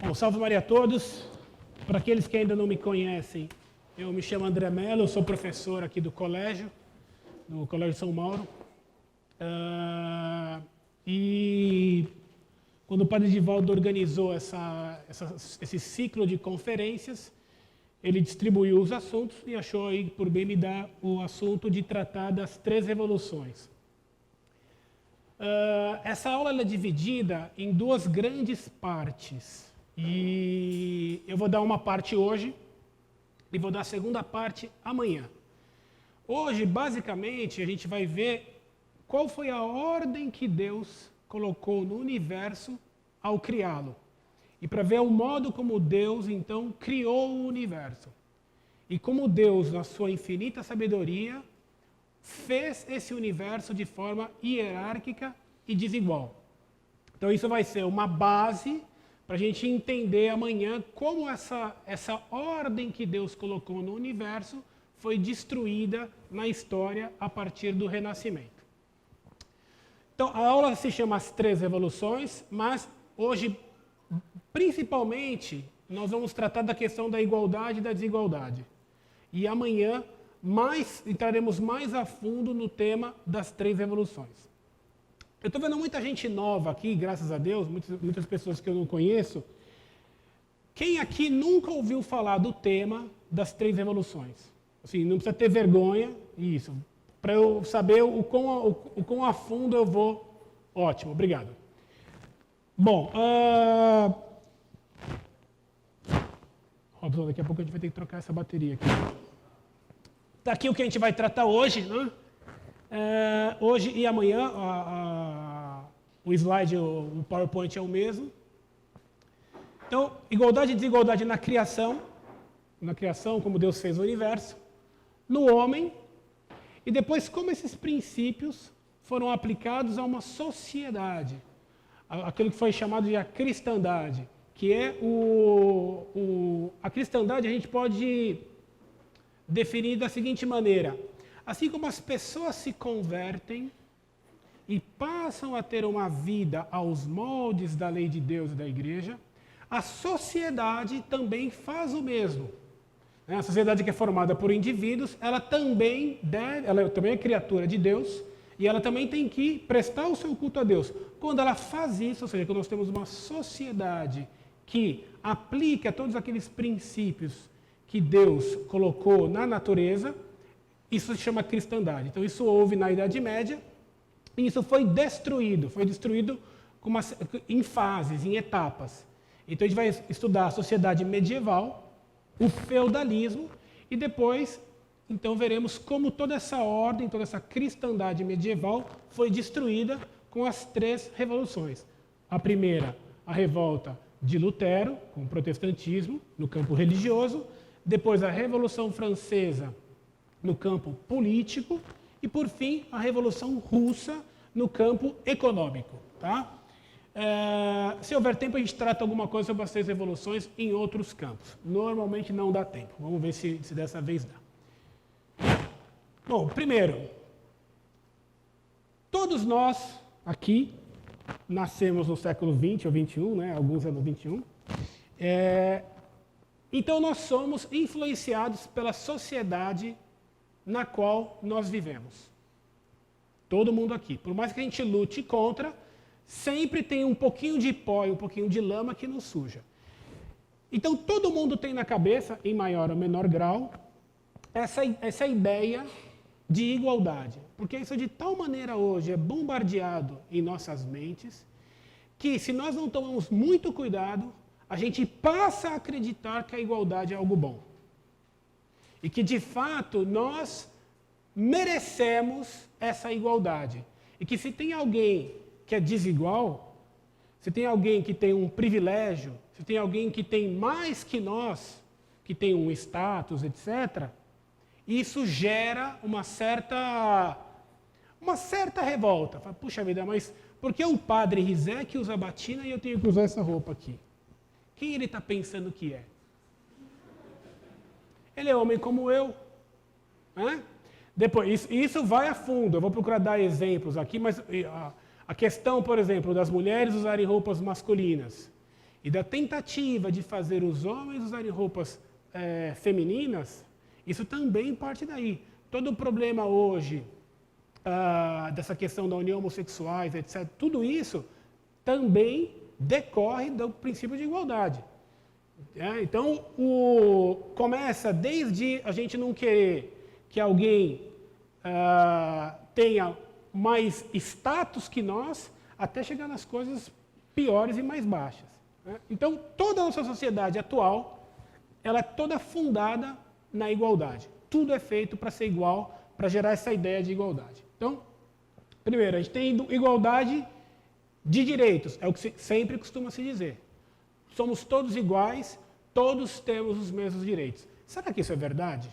Bom, salve Maria a todos. Para aqueles que ainda não me conhecem, eu me chamo André Mello, eu sou professor aqui do colégio, no Colégio São Mauro. E quando o Padre Divaldo organizou esse ciclo de conferências, ele distribuiu os assuntos e achou aí por bem me dar o assunto de tratar das 3 revoluções. Essa aula é dividida em 2 grandes partes. E eu vou dar uma parte hoje e vou dar a segunda parte amanhã. Hoje, basicamente, a gente vai ver qual foi a ordem que Deus colocou no universo ao criá-lo. E para ver o modo como Deus, então, criou o universo. E como Deus, na sua infinita sabedoria, fez esse universo de forma hierárquica e desigual. Então, isso vai ser uma base para a gente entender amanhã como essa ordem que Deus colocou no universo foi destruída na história a partir do Renascimento. Então, a aula se chama As 3 Revoluções, mas hoje, principalmente, nós vamos tratar da questão da igualdade e da desigualdade. E amanhã entraremos mais a fundo no tema das 3 revoluções. Eu estou vendo muita gente nova aqui, graças a Deus, muitas pessoas que eu não conheço. Quem aqui nunca ouviu falar do tema das 3 revoluções? Assim, não precisa ter vergonha, isso. Para eu saber o quão a fundo eu vou. Ótimo, obrigado. Bom, Robson, daqui a pouco a gente vai ter que trocar essa bateria aqui. Está aqui o que a gente vai tratar hoje, né? Hoje e amanhã, o slide, o PowerPoint é o mesmo. Então, igualdade e desigualdade na criação, como Deus fez o universo, no homem, e depois como esses princípios foram aplicados a uma sociedade, aquilo que foi chamado de a cristandade, que é a cristandade a gente pode definir da seguinte maneira: assim como as pessoas se convertem e passam a ter uma vida aos moldes da lei de Deus e da igreja, a sociedade também faz o mesmo. A sociedade que é formada por indivíduos, ela também é criatura de Deus e ela também tem que prestar o seu culto a Deus. Quando ela faz isso, ou seja, quando nós temos uma sociedade que aplica todos aqueles princípios que Deus colocou na natureza, isso se chama cristandade. Então, isso houve na Idade Média e isso foi destruído em fases, em etapas. Então, a gente vai estudar a sociedade medieval, o feudalismo e depois, então, veremos como toda essa ordem, toda essa cristandade medieval foi destruída com as 3 revoluções. A primeira, a revolta de Lutero, com o protestantismo, no campo religioso. Depois, a Revolução Francesa, no campo político, e, por fim, a Revolução Russa no campo econômico. Tá? Se houver tempo, a gente trata alguma coisa sobre as 3 revoluções em outros campos. Normalmente não dá tempo. Vamos ver se dessa vez dá. Bom, primeiro, todos nós aqui nascemos no século XX ou XXI, né? Alguns é no XXI. Então, nós somos influenciados pela sociedade na qual nós vivemos. Todo mundo aqui. Por mais que a gente lute contra, sempre tem um pouquinho de pó e um pouquinho de lama que nos suja. Então, todo mundo tem na cabeça, em maior ou menor grau, essa ideia de igualdade. Porque isso de tal maneira hoje é bombardeado em nossas mentes, que se nós não tomamos muito cuidado, a gente passa a acreditar que a igualdade é algo bom. E que, de fato, nós merecemos essa igualdade. E que se tem alguém que é desigual, se tem alguém que tem um privilégio, se tem alguém que tem mais que nós, que tem um status, etc., isso gera uma certa revolta. Fala, puxa vida, mas por que o padre Rizek usa batina e eu tenho que usar essa roupa aqui? Quem ele está pensando que é? Ele é homem como eu. Né? Depois, isso vai a fundo. Eu vou procurar dar exemplos aqui, mas a questão, por exemplo, das mulheres usarem roupas masculinas e da tentativa de fazer os homens usarem roupas femininas, isso também parte daí. Todo o problema hoje dessa questão da união homossexuais, etc., tudo isso também decorre do princípio de igualdade. Então, começa desde a gente não querer que alguém tenha mais status que nós, até chegar nas coisas piores e mais baixas. Então, toda a nossa sociedade atual, ela é toda fundada na igualdade. Tudo é feito para ser igual, para gerar essa ideia de igualdade. Então, primeiro, a gente tem igualdade de direitos, é o que sempre costuma se dizer. Somos todos iguais, todos temos os mesmos direitos. Será que isso é verdade?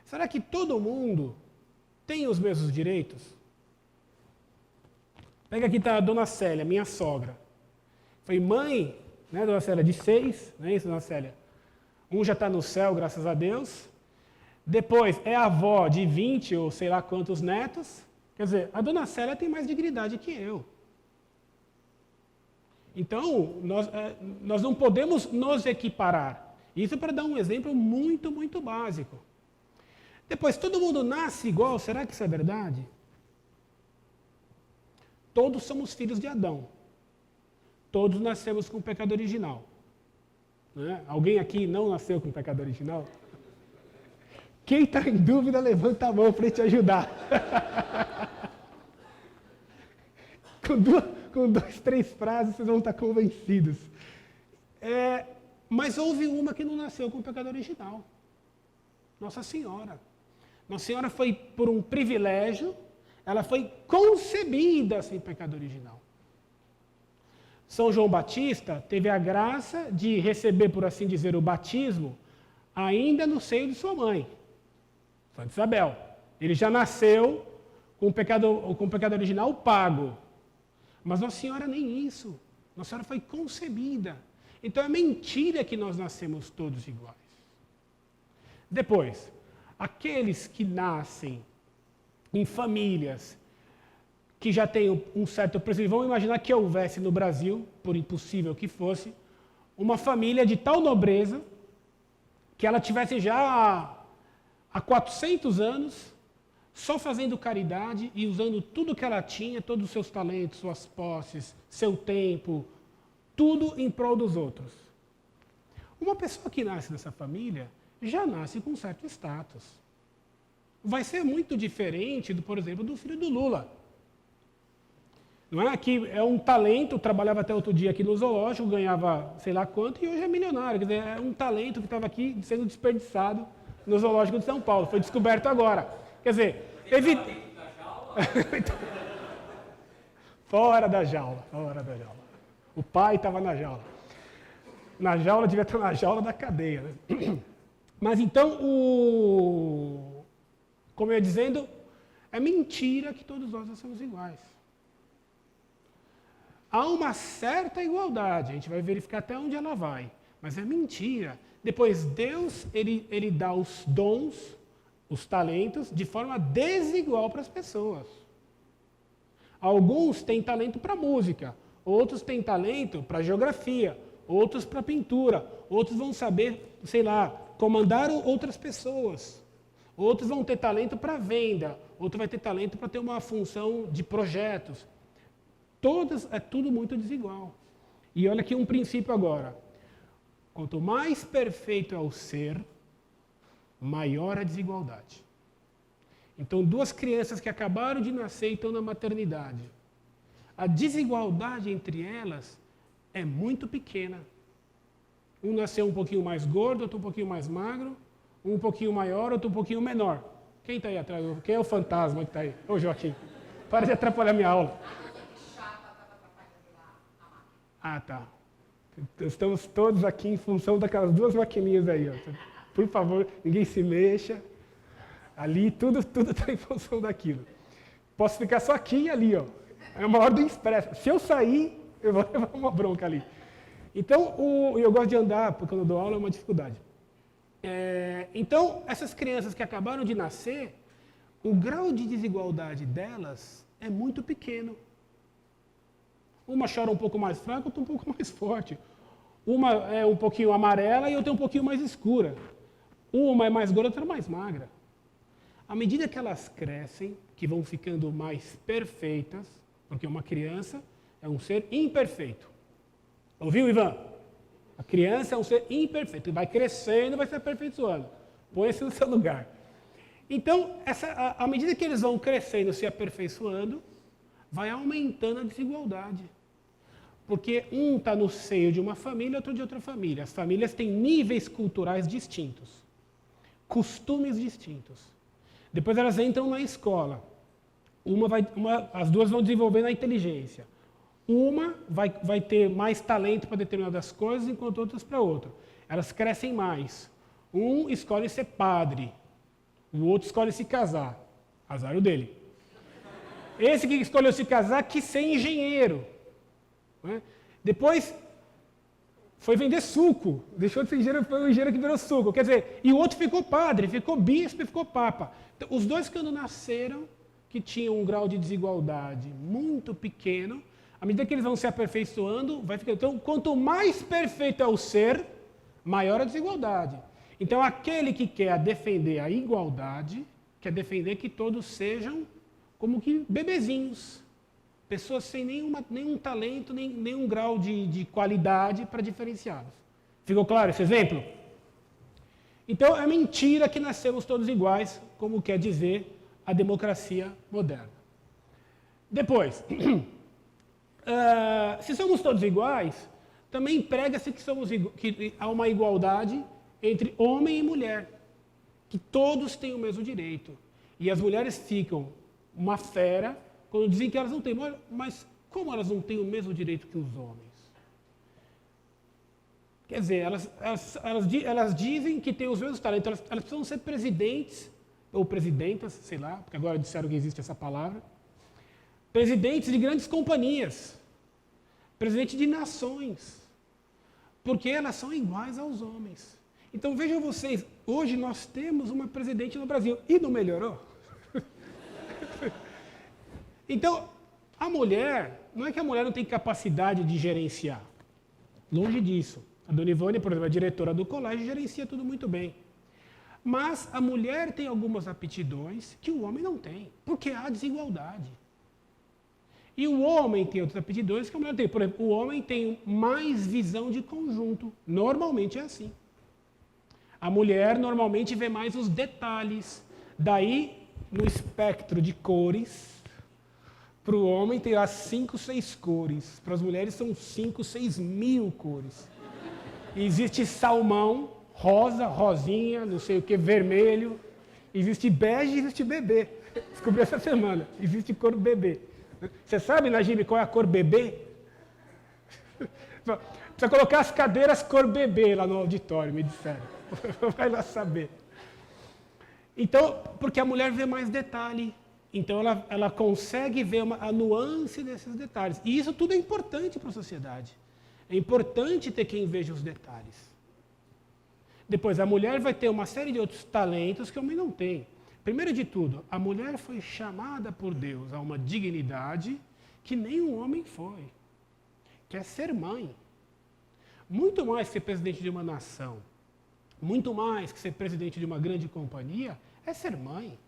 Será que todo mundo tem os mesmos direitos? Pega aqui, tá a dona Célia, minha sogra. Foi mãe, né, dona Célia, de 6, não é isso, dona Célia? Um já está no céu, graças a Deus. Depois é avó de 20 ou sei lá quantos netos. Quer dizer, a dona Célia tem mais dignidade que eu. Então, nós não podemos nos equiparar. Isso para dar um exemplo muito, muito básico. Depois, todo mundo nasce igual, será que isso é verdade? Todos somos filhos de Adão. Todos nascemos com o pecado original. Né? Alguém aqui não nasceu com o pecado original? Quem está em dúvida, levanta a mão para te ajudar. Com 2, 3 frases, vocês vão estar convencidos. Mas houve uma que não nasceu com o pecado original. Nossa Senhora. Nossa Senhora foi por um privilégio, ela foi concebida sem pecado original. São João Batista teve a graça de receber, por assim dizer, o batismo ainda no seio de sua mãe, Santa Isabel. Ele já nasceu com o pecado original pago. Mas Nossa Senhora nem isso. Nossa Senhora foi concebida. Então é mentira que nós nascemos todos iguais. Depois, aqueles que nascem em famílias que já têm um certo prestígio, vamos imaginar que houvesse no Brasil, por impossível que fosse, uma família de tal nobreza que ela tivesse já há 400 anos só fazendo caridade e usando tudo que ela tinha, todos os seus talentos, suas posses, seu tempo, tudo em prol dos outros. Uma pessoa que nasce nessa família já nasce com um certo status. Vai ser muito diferente, por exemplo, do filho do Lula. Não é? Que é um talento, trabalhava até outro dia aqui no zoológico, ganhava sei lá quanto, e hoje é milionário. Quer dizer, é um talento que estava aqui sendo desperdiçado no zoológico de São Paulo. Foi descoberto agora. Quer dizer, fora da jaula, fora da jaula. O pai estava na jaula. Na jaula, devia estar na jaula da cadeia. Né? Mas então, como eu ia dizendo, é mentira que todos nós somos iguais. Há uma certa igualdade, a gente vai verificar até onde ela vai, mas é mentira. Depois, Deus, ele dá os dons, os talentos, de forma desigual para as pessoas. Alguns têm talento para música, outros têm talento para geografia, outros para pintura, outros vão saber, sei lá, comandar outras pessoas. Outros vão ter talento para venda, outro vai ter talento para ter uma função de projetos. É tudo muito desigual. E olha aqui um princípio agora. Quanto mais perfeito é o ser, maior a desigualdade. Então, 2 crianças que acabaram de nascer e estão na maternidade. A desigualdade entre elas é muito pequena. Um nasceu um pouquinho mais gordo, outro um pouquinho mais magro, um pouquinho maior, outro um pouquinho menor. Quem está aí atrás? Quem é o fantasma que está aí? Ô, Joaquim, para de atrapalhar minha aula. Ah, tá. Estamos todos aqui em função daquelas 2 maquininhas aí. Ó. Por favor, ninguém se mexa. Ali, tudo está em função daquilo. Posso ficar só aqui e ali. Ó. É uma ordem expressa. Se eu sair, eu vou levar uma bronca ali. Então, eu gosto de andar, porque quando eu dou aula é uma dificuldade. Então, essas crianças que acabaram de nascer, o grau de desigualdade delas é muito pequeno. Uma chora um pouco mais fraca, outra um pouco mais forte. Uma é um pouquinho amarela e outra é um pouquinho mais escura. Uma é mais gorda, outra é mais magra. À medida que elas crescem, que vão ficando mais perfeitas, porque uma criança é um ser imperfeito. Ouviu, Ivan? A criança é um ser imperfeito. Vai crescendo, vai se aperfeiçoando. Põe-se no seu lugar. Então, à medida que eles vão crescendo, se aperfeiçoando, vai aumentando a desigualdade. Porque um está no seio de uma família, outro de outra família. As famílias têm níveis culturais distintos, costumes distintos. Depois elas entram na escola. As duas vão desenvolvendo a inteligência. Uma vai ter mais talento para determinadas coisas, enquanto outras para outra. Elas crescem mais. Um escolhe ser padre, o outro escolhe se casar. Azar o dele. Esse que escolheu se casar quis ser engenheiro. Né? Depois foi vender suco. Deixou de ser engenheiro, foi o engenheiro que virou suco. Quer dizer, e o outro ficou padre, ficou bispo e ficou papa. Então, os dois quando nasceram, que tinham um grau de desigualdade muito pequeno, à medida que eles vão se aperfeiçoando, vai ficando. Então, quanto mais perfeito é o ser, maior a desigualdade. Então, aquele que quer defender a igualdade, quer defender que todos sejam como que bebezinhos. Pessoas sem nenhum talento, nenhum grau de qualidade para diferenciá-los. Ficou claro esse exemplo? Então, é mentira que nascemos todos iguais, como quer dizer a democracia moderna. Depois, se somos todos iguais, também prega-se que há uma igualdade entre homem e mulher, que todos têm o mesmo direito. E as mulheres ficam uma fera quando dizem que elas não têm. Mas como elas não têm o mesmo direito que os homens? Quer dizer, elas dizem que têm os mesmos talentos, elas precisam ser presidentes, ou presidentas, sei lá, porque agora disseram que existe essa palavra, presidentes de grandes companhias, presidentes de nações, porque elas são iguais aos homens. Então vejam vocês, hoje nós temos uma presidente no Brasil, e não melhorou? Então, a mulher, não é que a mulher não tem capacidade de gerenciar, longe disso. A Dona Ivone, por exemplo, a diretora do colégio, gerencia tudo muito bem. Mas a mulher tem algumas aptidões que o homem não tem, porque há desigualdade. E o homem tem outras aptidões que a mulher tem. Por exemplo, o homem tem mais visão de conjunto. Normalmente é assim. A mulher normalmente vê mais os detalhes. Daí, no espectro de cores, para o homem tem as 5, 6 cores. Para as mulheres são 5, 6 mil cores. E existe salmão, rosa, rosinha, não sei o que, vermelho. Existe bege e existe bebê. Descobri essa semana. Existe cor bebê. Você sabe, Najib, qual é a cor bebê? Precisa colocar as cadeiras cor bebê lá no auditório, me disseram. Vai lá saber. Então, porque a mulher vê mais detalhe. Então, ela consegue ver a nuance desses detalhes. E isso tudo é importante para a sociedade. É importante ter quem veja os detalhes. Depois, a mulher vai ter uma série de outros talentos que o homem não tem. Primeiro de tudo, a mulher foi chamada por Deus a uma dignidade que nenhum homem foi, que é ser mãe. Muito mais que ser presidente de uma nação, muito mais que ser presidente de uma grande companhia, é ser mãe.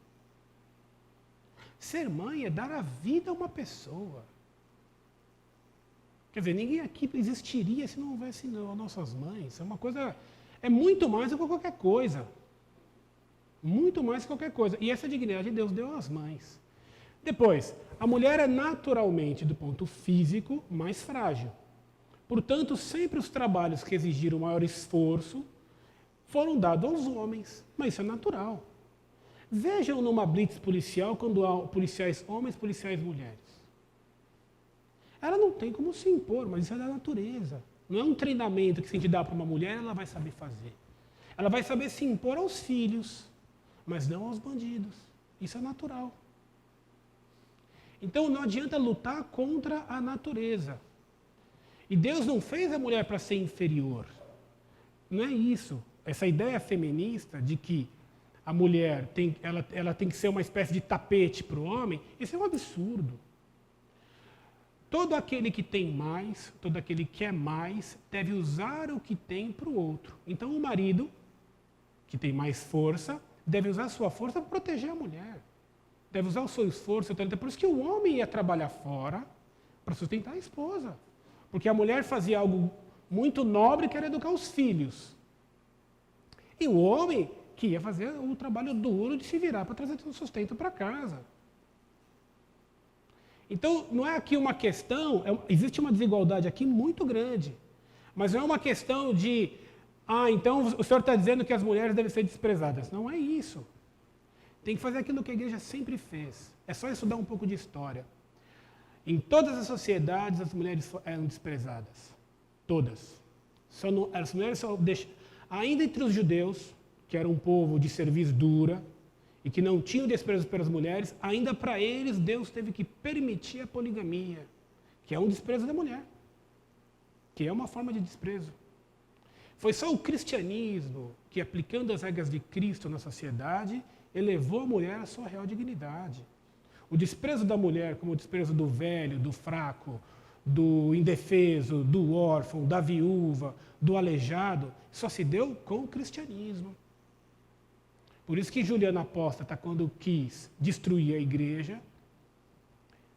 Ser mãe é dar a vida a uma pessoa. Quer dizer, ninguém aqui existiria se não houvesse nossas mães. É uma coisa, é muito mais do que qualquer coisa. Muito mais que qualquer coisa. E essa dignidade Deus deu às mães. Depois, a mulher é naturalmente, do ponto físico, mais frágil. Portanto, sempre os trabalhos que exigiram maior esforço foram dados aos homens. Mas isso é natural. Vejam numa blitz policial quando há policiais homens e policiais mulheres. Ela não tem como se impor, mas isso é da natureza. Não é um treinamento que se a gente dá para uma mulher, ela vai saber fazer. Ela vai saber se impor aos filhos, mas não aos bandidos. Isso é natural. Então não adianta lutar contra a natureza. E Deus não fez a mulher para ser inferior. Não é isso. Essa ideia feminista de que a mulher ela tem que ser uma espécie de tapete para o homem, isso é um absurdo. Todo aquele que tem mais, todo aquele que quer mais, deve usar o que tem para o outro. Então, o marido, que tem mais força, deve usar a sua força para proteger a mulher. Deve usar o seu esforço. Por isso que o homem ia trabalhar fora para sustentar a esposa. Porque a mulher fazia algo muito nobre, que era educar os filhos. E o homem que ia fazer o trabalho duro de se virar para trazer o sustento para casa. Então, não é aqui uma questão, existe uma desigualdade aqui muito grande, mas não é uma questão de, então o senhor está dizendo que as mulheres devem ser desprezadas. Não é isso. Tem que fazer aquilo que a igreja sempre fez. É só estudar um pouco de história. Em todas as sociedades, as mulheres eram desprezadas. Todas. As mulheres só ainda entre os judeus, que era um povo de cerviz dura, e que não tinham desprezo pelas mulheres, ainda para eles Deus teve que permitir a poligamia, que é um desprezo da mulher, que é uma forma de desprezo. Foi só o cristianismo que, aplicando as regras de Cristo na sociedade, elevou a mulher à sua real dignidade. O desprezo da mulher, como o desprezo do velho, do fraco, do indefeso, do órfão, da viúva, do aleijado, só se deu com o cristianismo. Por isso que Juliano Apóstata, quando quis destruir a igreja,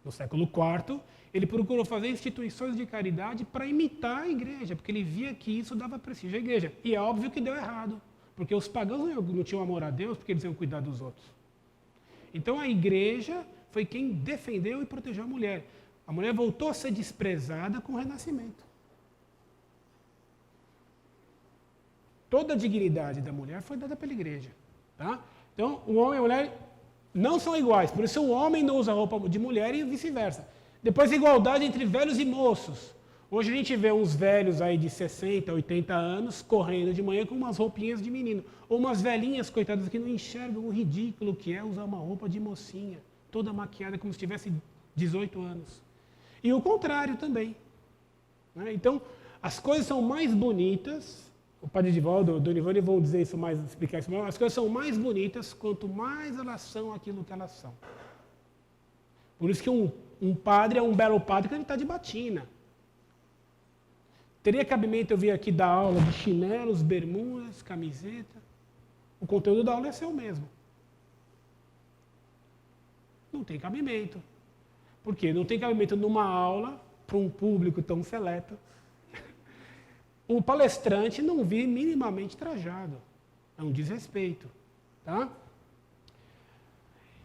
no século IV, ele procurou fazer instituições de caridade para imitar a igreja, porque ele via que isso dava prestígio à igreja. E é óbvio que deu errado, porque os pagãos não tinham amor a Deus, porque eles iam cuidar dos outros. Então a igreja foi quem defendeu e protegeu a mulher. A mulher voltou a ser desprezada com o Renascimento. Toda a dignidade da mulher foi dada pela igreja. Tá? Então, o homem e a mulher não são iguais, por isso o homem não usa roupa de mulher e vice-versa. Depois, igualdade entre velhos e moços. Hoje a gente vê uns velhos aí de 60, 80 anos correndo de manhã com umas roupinhas de menino. Ou umas velhinhas, coitadas, que não enxergam o ridículo que é usar uma roupa de mocinha, toda maquiada como se tivesse 18 anos. E o contrário também. Né? Então, as coisas são mais bonitas. O padre Edivaldo, o Dona Ivone vão dizer isso mais, explicar isso mais. As coisas são mais bonitas quanto mais elas são aquilo que elas são. Por isso que um padre é um belo padre quando ele está de batina. Teria cabimento eu vir aqui dar aula de chinelos, bermudas, camiseta. O conteúdo da aula ia ser o mesmo. Não tem cabimento. Por quê? Não tem cabimento numa aula para um público tão seleto. O palestrante não vir minimamente trajado. É um desrespeito. Tá?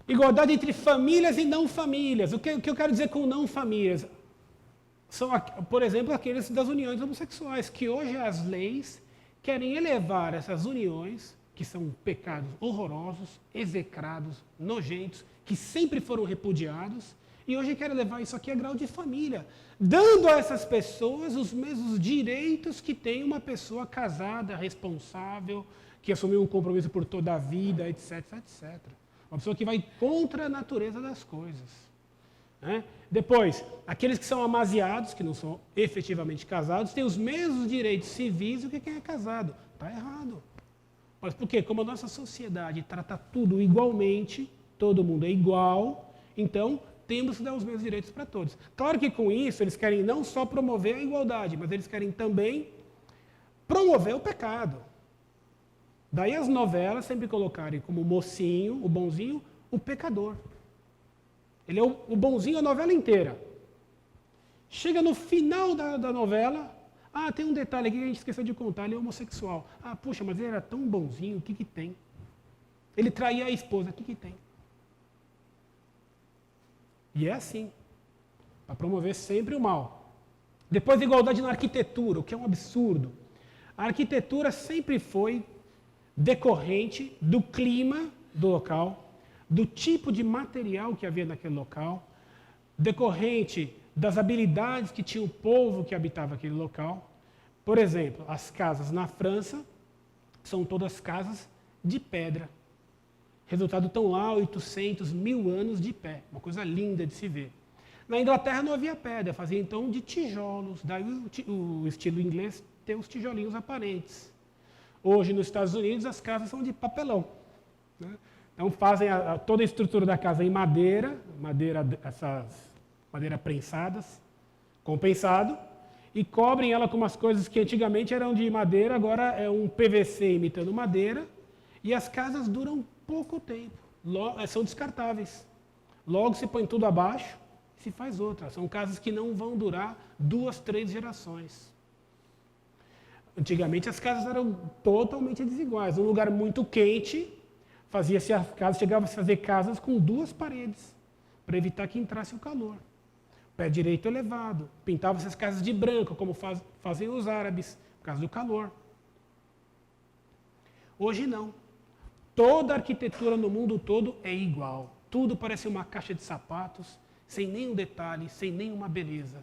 Igualdade entre famílias e não famílias. O que eu quero dizer com não famílias? São, por exemplo, aqueles das uniões homossexuais, que hoje as leis querem elevar essas uniões, que são pecados horrorosos, execrados, nojentos, que sempre foram repudiados, e hoje querem levar isso aqui a grau de família, dando a essas pessoas os mesmos direitos que tem uma pessoa casada, responsável, que assumiu um compromisso por toda a vida, etc, etc. Uma pessoa que vai contra a natureza das coisas. Né? Depois, aqueles que são amaziados, que não são efetivamente casados, têm os mesmos direitos civis do que quem é casado. Está errado. Mas por quê? Como a nossa sociedade trata tudo igualmente, todo mundo é igual, então temos que dar os mesmos direitos para todos. Claro que com isso eles querem não só promover a igualdade, mas eles querem também promover o pecado. Daí as novelas sempre colocarem como mocinho, o bonzinho, o pecador. Ele é o bonzinho a novela inteira. Chega no final da novela, tem um detalhe aqui que a gente esqueceu de contar, ele é homossexual. Puxa, mas ele era tão bonzinho, o que tem? Ele traía a esposa, o que tem? E é assim, para promover sempre o mal. Depois, igualdade na arquitetura, o que é um absurdo. A arquitetura sempre foi decorrente do clima do local, do tipo de material que havia naquele local, decorrente das habilidades que tinha o povo que habitava aquele local. Por exemplo, as casas na França são todas casas de pedra. Resultado, estão lá 800, 1000 anos de pé. Uma coisa linda de se ver. Na Inglaterra não havia pedra, fazia então de tijolos. Daí o estilo inglês tem os tijolinhos aparentes. Hoje, nos Estados Unidos, as casas são de papelão. Né? Então, fazem toda a estrutura da casa em madeira prensadas, compensado, e cobrem ela com umas coisas que antigamente eram de madeira, agora é um PVC imitando madeira, e as casas duram pouco tempo, são descartáveis. Logo se põe tudo abaixo e se faz outra. São casas que não vão durar 2, 3 gerações. Antigamente as casas eram totalmente desiguais. Um lugar muito quente, fazia-se as casas, chegava-se a fazer casas com 2 paredes, para evitar que entrasse o calor. Pé direito elevado. Pintavam-se as casas de branco, como fazem os árabes, por causa do calor. Hoje não. Toda a arquitetura no mundo todo é igual. Tudo parece uma caixa de sapatos, sem nenhum detalhe, sem nenhuma beleza.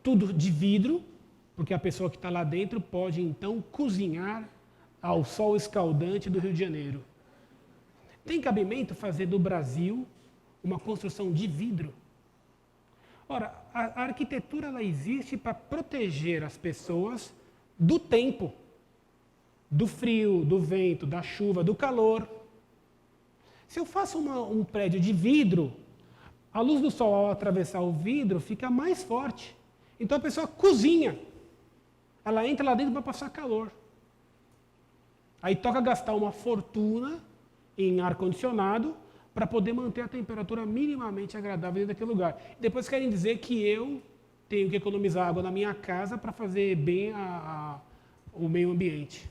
Tudo de vidro, porque a pessoa que está lá dentro pode então cozinhar ao sol escaldante do Rio de Janeiro. Tem cabimento fazer do Brasil uma construção de vidro? Ora, a arquitetura ela existe para proteger as pessoas do tempo, do frio, do vento, da chuva, do calor. Se eu faço um prédio de vidro, a luz do sol ao atravessar o vidro fica mais forte. Então a pessoa cozinha. Ela entra lá dentro para passar calor. Aí toca gastar uma fortuna em ar-condicionado para poder manter a temperatura minimamente agradável dentro daquele lugar. Depois querem dizer que eu tenho que economizar água na minha casa para fazer bem o meio ambiente.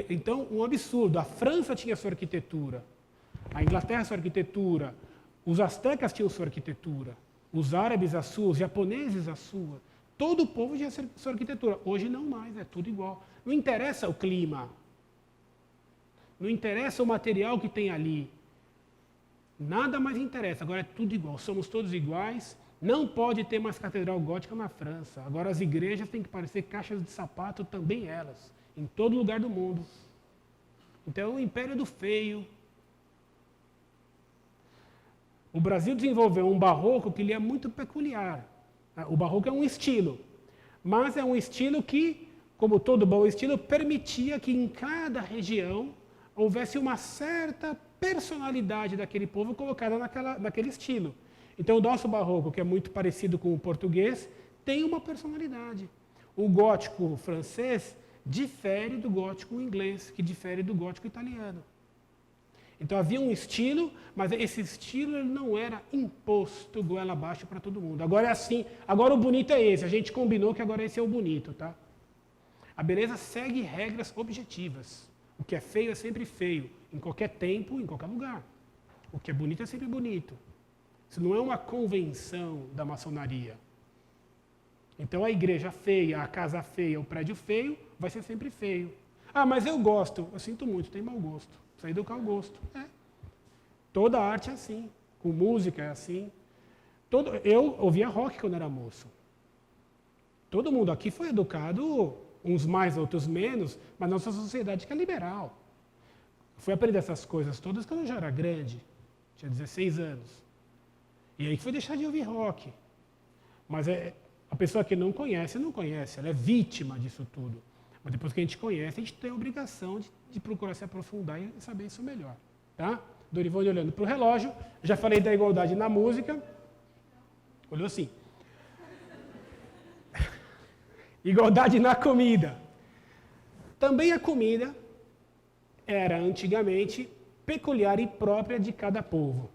Então, um absurdo. A França tinha sua arquitetura, a Inglaterra sua arquitetura, os astecas tinham sua arquitetura, os árabes a sua, os japoneses a sua. Todo o povo tinha sua arquitetura. Hoje não mais, é tudo igual. Não interessa o clima. Não interessa o material que tem ali. Nada mais interessa. Agora é tudo igual. Somos todos iguais. Não pode ter mais catedral gótica na França. Agora as igrejas têm que parecer caixas de sapato, também elas. Em todo lugar do mundo. Então é o império do feio. O Brasil desenvolveu um barroco que lhe é muito peculiar. O barroco é um estilo. Mas é um estilo que, como todo bom estilo, permitia que em cada região houvesse uma certa personalidade daquele povo colocada naquele estilo. Então, o nosso barroco, que é muito parecido com o português, tem uma personalidade. O gótico francês difere do gótico inglês, que difere do gótico italiano. Então, havia um estilo, mas esse estilo ele não era imposto goela abaixo para todo mundo. Agora é assim, agora o bonito é esse, a gente combinou que agora esse é o bonito, tá? A beleza segue regras objetivas. O que é feio é sempre feio, em qualquer tempo, em qualquer lugar. O que é bonito é sempre bonito. Isso não é uma convenção da maçonaria. Então a igreja feia, a casa feia, o prédio feio, vai ser sempre feio. Ah, mas eu gosto. Eu sinto muito, tem mau gosto. Precisa educar o gosto. É. Toda arte é assim. Com música é assim. Eu ouvia rock quando era moço. Todo mundo aqui foi educado, uns mais, outros menos, mas nossa sociedade que é liberal. Fui aprender essas coisas todas quando eu já era grande. Tinha 16 anos. E aí foi deixar de ouvir rock. Mas a pessoa que não conhece, ela é vítima disso tudo. Mas depois que a gente conhece, a gente tem a obrigação de procurar se aprofundar e saber isso melhor. Tá? Dorivone olhando para o relógio, já falei da igualdade na música. Olhou assim. Igualdade na comida. Também a comida era, antigamente, peculiar e própria de cada povo.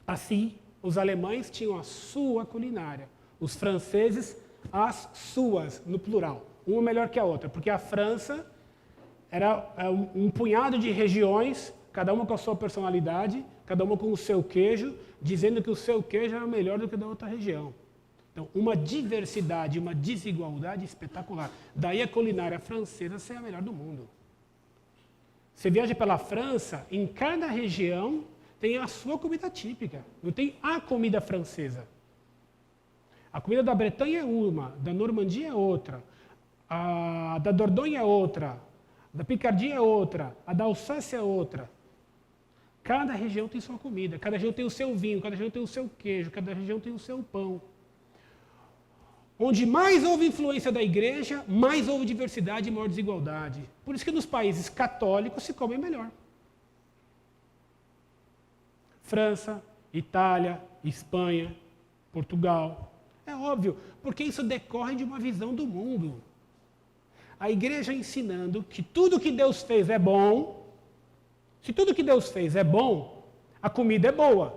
Assim, os alemães tinham a sua culinária, os franceses as suas, no plural. Uma melhor que a outra, porque a França era um punhado de regiões, cada uma com a sua personalidade, cada uma com o seu queijo, dizendo que o seu queijo era melhor do que o da outra região. Então, uma diversidade, uma desigualdade espetacular. Daí a culinária francesa ser a melhor do mundo. Você viaja pela França, em cada região tem a sua comida típica. Não tem a comida francesa. A comida da Bretanha é uma, da Normandia é outra, a da Dordogne é outra, da Picardia é outra, a da Alsácia é outra. Cada região tem sua comida, cada região tem o seu vinho, cada região tem o seu queijo, cada região tem o seu pão. Onde mais houve influência da igreja, mais houve diversidade e maior desigualdade. Por isso que nos países católicos se come melhor. França, Itália, Espanha, Portugal. É óbvio, porque isso decorre de uma visão do mundo. A igreja ensinando que tudo que Deus fez é bom. Se tudo que Deus fez é bom, a comida é boa.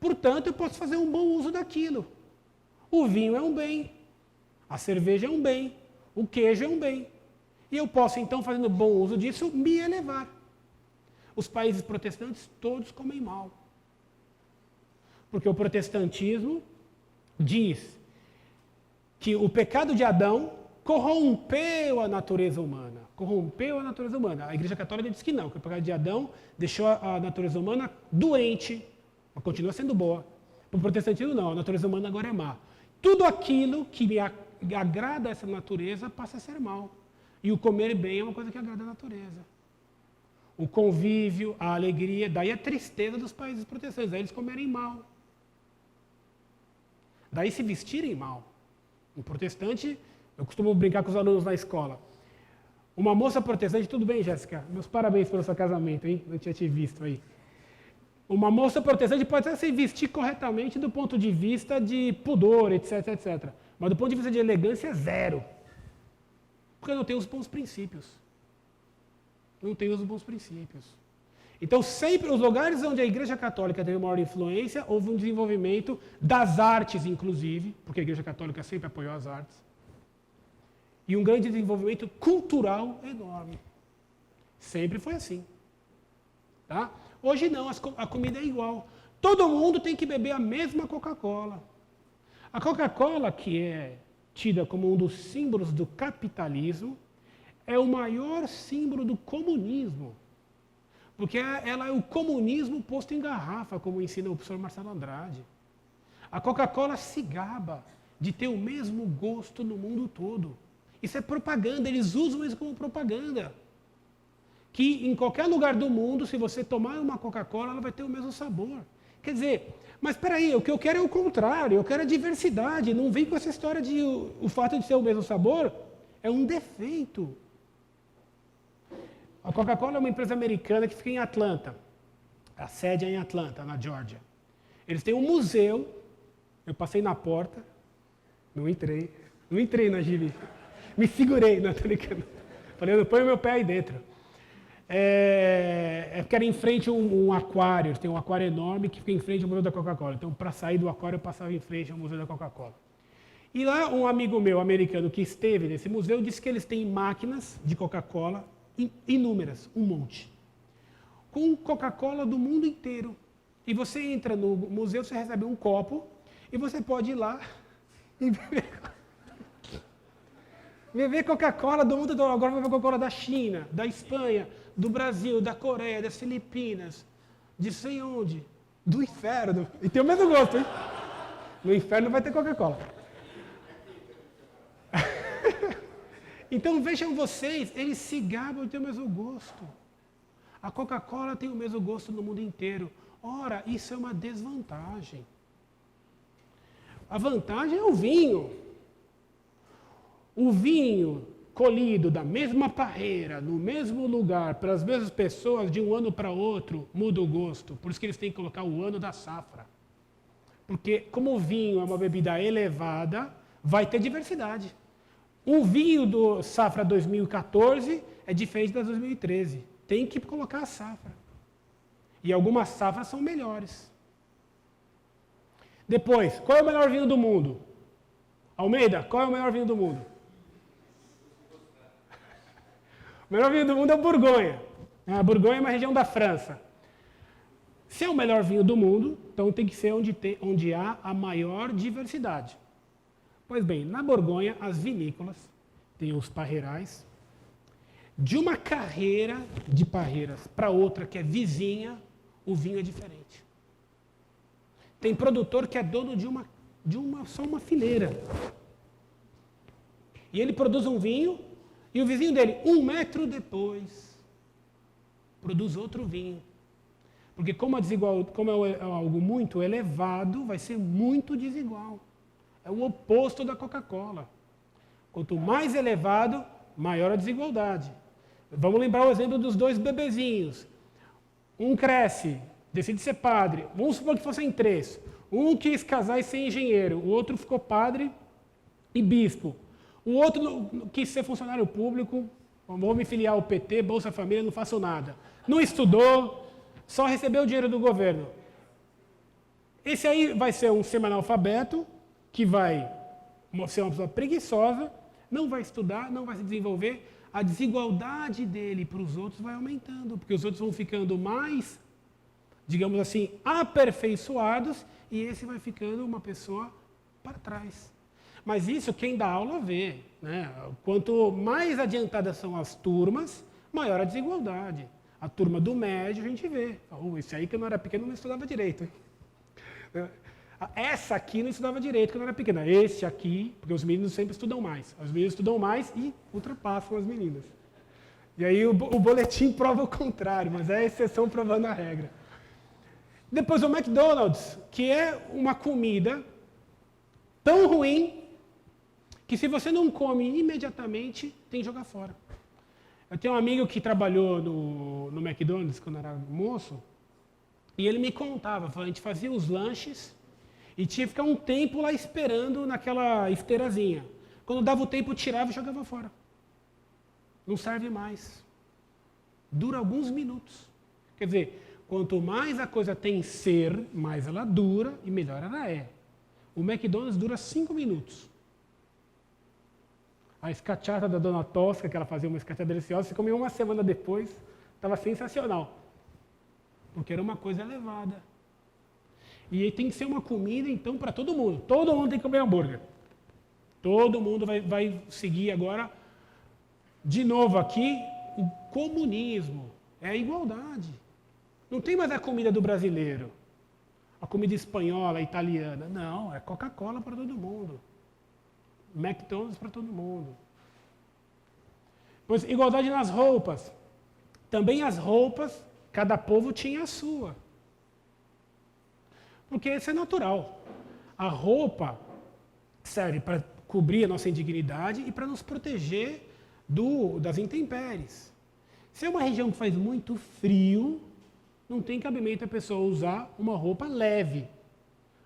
Portanto, eu posso fazer um bom uso daquilo. O vinho é um bem, a cerveja é um bem, o queijo é um bem. E eu posso, então, fazendo bom uso disso, me elevar. Os países protestantes todos comem mal. Porque o protestantismo diz que o pecado de Adão corrompeu a natureza humana. Corrompeu a natureza humana. A Igreja Católica diz que não, que o pecado de Adão deixou a natureza humana doente, mas continua sendo boa. Para o protestantismo não, a natureza humana agora é má. Tudo aquilo que me agrada a essa natureza passa a ser mal. E o comer bem é uma coisa que agrada a natureza. O convívio, a alegria, daí a tristeza dos países protestantes, daí eles comerem mal. Daí se vestirem mal. Um protestante, eu costumo brincar com os alunos na escola. Uma moça protestante, tudo bem, Jéssica? Meus parabéns pelo seu casamento, hein? Não tinha te visto aí. Uma moça protestante pode até se vestir corretamente do ponto de vista de pudor, etc, etc. Mas do ponto de vista de elegância, zero. Porque não tem os bons princípios. Não tem os bons princípios. Então, sempre, os lugares onde a Igreja Católica teve maior influência, houve um desenvolvimento das artes, inclusive, porque a Igreja Católica sempre apoiou as artes, e um grande desenvolvimento cultural enorme. Sempre foi assim. Tá? Hoje não, a comida é igual. Todo mundo tem que beber a mesma Coca-Cola. A Coca-Cola, que é tida como um dos símbolos do capitalismo, é o maior símbolo do comunismo. Porque ela é o comunismo posto em garrafa, como ensina o professor Marcelo Andrade. A Coca-Cola se gaba de ter o mesmo gosto no mundo todo. Isso é propaganda, eles usam isso como propaganda. Que em qualquer lugar do mundo, se você tomar uma Coca-Cola, ela vai ter o mesmo sabor. Quer dizer, mas espera aí, o que eu quero é o contrário, eu quero a diversidade. Não vem com essa história de o fato de ser o mesmo sabor é um defeito. A Coca-Cola é uma empresa americana que fica em Atlanta. A sede é em Atlanta, na Geórgia. Eles têm um museu. Eu passei na porta, não entrei na Gibi. Me segurei, não, tô brincando. Falei, eu não ponho meu pé aí dentro. Porque era em frente a um aquário, tem um aquário enorme que fica em frente ao Museu da Coca-Cola. Então, para sair do aquário, eu passava em frente ao Museu da Coca-Cola. E lá, um amigo meu, americano, que esteve nesse museu, disse que eles têm máquinas de Coca-Cola inúmeras, um monte, com Coca-Cola do mundo inteiro. E você entra no museu, você recebe um copo, e você pode ir lá e beber Coca-Cola do mundo todo. Agora vai beber Coca-Cola da China, da Espanha, do Brasil, da Coreia, das Filipinas, de sei onde, do inferno. E tem o mesmo gosto, hein? No inferno vai ter Coca-Cola. Então vejam vocês, eles se gabam de ter o mesmo gosto. A Coca-Cola tem o mesmo gosto no mundo inteiro. Ora, isso é uma desvantagem. A vantagem é o vinho. O vinho colhido da mesma parreira, no mesmo lugar, para as mesmas pessoas, de um ano para outro, muda o gosto. Por isso que eles têm que colocar o ano da safra. Porque como o vinho é uma bebida elevada, vai ter diversidade. Um vinho do safra 2014 é diferente da 2013. Tem que colocar a safra. E algumas safras são melhores. Depois, qual é o melhor vinho do mundo? Almeida, qual é o melhor vinho do mundo? O melhor vinho do mundo é o Borgonha. A Borgonha é uma região da França. Se é o melhor vinho do mundo, então tem que ser onde há a maior diversidade. Pois bem, na Borgonha, as vinícolas têm os parreirais. De uma carreira de parreiras para outra, que é vizinha, o vinho é diferente. Tem produtor que é dono só uma fileira. E ele produz um vinho, e o vizinho dele, 1 metro depois, produz outro vinho. Porque como é algo muito elevado, vai ser muito desigual. É o oposto da Coca-Cola. Quanto mais elevado, maior a desigualdade. Vamos lembrar o exemplo dos 2 bebezinhos. Um cresce decide ser padre. Vamos supor que fossem 3. Um quis casar e ser engenheiro, o outro ficou padre e bispo. O outro quis ser funcionário público, vou me filiar ao PT, Bolsa Família, não faço nada. Não estudou, só recebeu o dinheiro do governo. Esse aí vai ser um semi-analfabeto, que vai ser uma pessoa preguiçosa, não vai estudar, não vai se desenvolver. A desigualdade dele para os outros vai aumentando, porque os outros vão ficando mais, digamos assim, aperfeiçoados, e esse vai ficando uma pessoa para trás. Mas isso quem dá aula vê, né? Quanto mais adiantadas são as turmas, maior a desigualdade. A turma do médio a gente vê. Esse aí que eu não era pequeno não estudava direito. Hein? Essa aqui não estudava direito quando eu era pequena. Esse aqui, porque os meninos sempre estudam mais. Os meninos estudam mais e ultrapassam as meninas. E aí o boletim prova o contrário, mas é a exceção provando a regra. Depois o McDonald's, que é uma comida tão ruim que se você não come imediatamente, tem que jogar fora. Eu tenho um amigo que trabalhou no McDonald's quando era moço, e ele me contava, a gente fazia os lanches e tinha que ficar um tempo lá esperando naquela esteirazinha. Quando dava o tempo, tirava e jogava fora. Não serve mais. Dura alguns minutos. Quer dizer, quanto mais a coisa tem ser, mais ela dura e melhor ela é. O McDonald's dura 5 minutos. A escachata da Dona Tosca, que ela fazia uma escachata deliciosa, você comia uma semana depois, estava sensacional. Porque era uma coisa elevada. E tem que ser uma comida, então, para todo mundo. Todo mundo tem que comer hambúrguer. Todo mundo vai seguir agora, de novo aqui, o comunismo. É a igualdade. Não tem mais a comida do brasileiro. A comida espanhola, italiana. Não, é Coca-Cola para todo mundo. McDonald's para todo mundo. Pois, igualdade nas roupas. Também as roupas, cada povo tinha a sua. Porque isso é natural. A roupa serve para cobrir a nossa indignidade e para nos proteger das intempéries. Se é uma região que faz muito frio, não tem cabimento a pessoa usar uma roupa leve.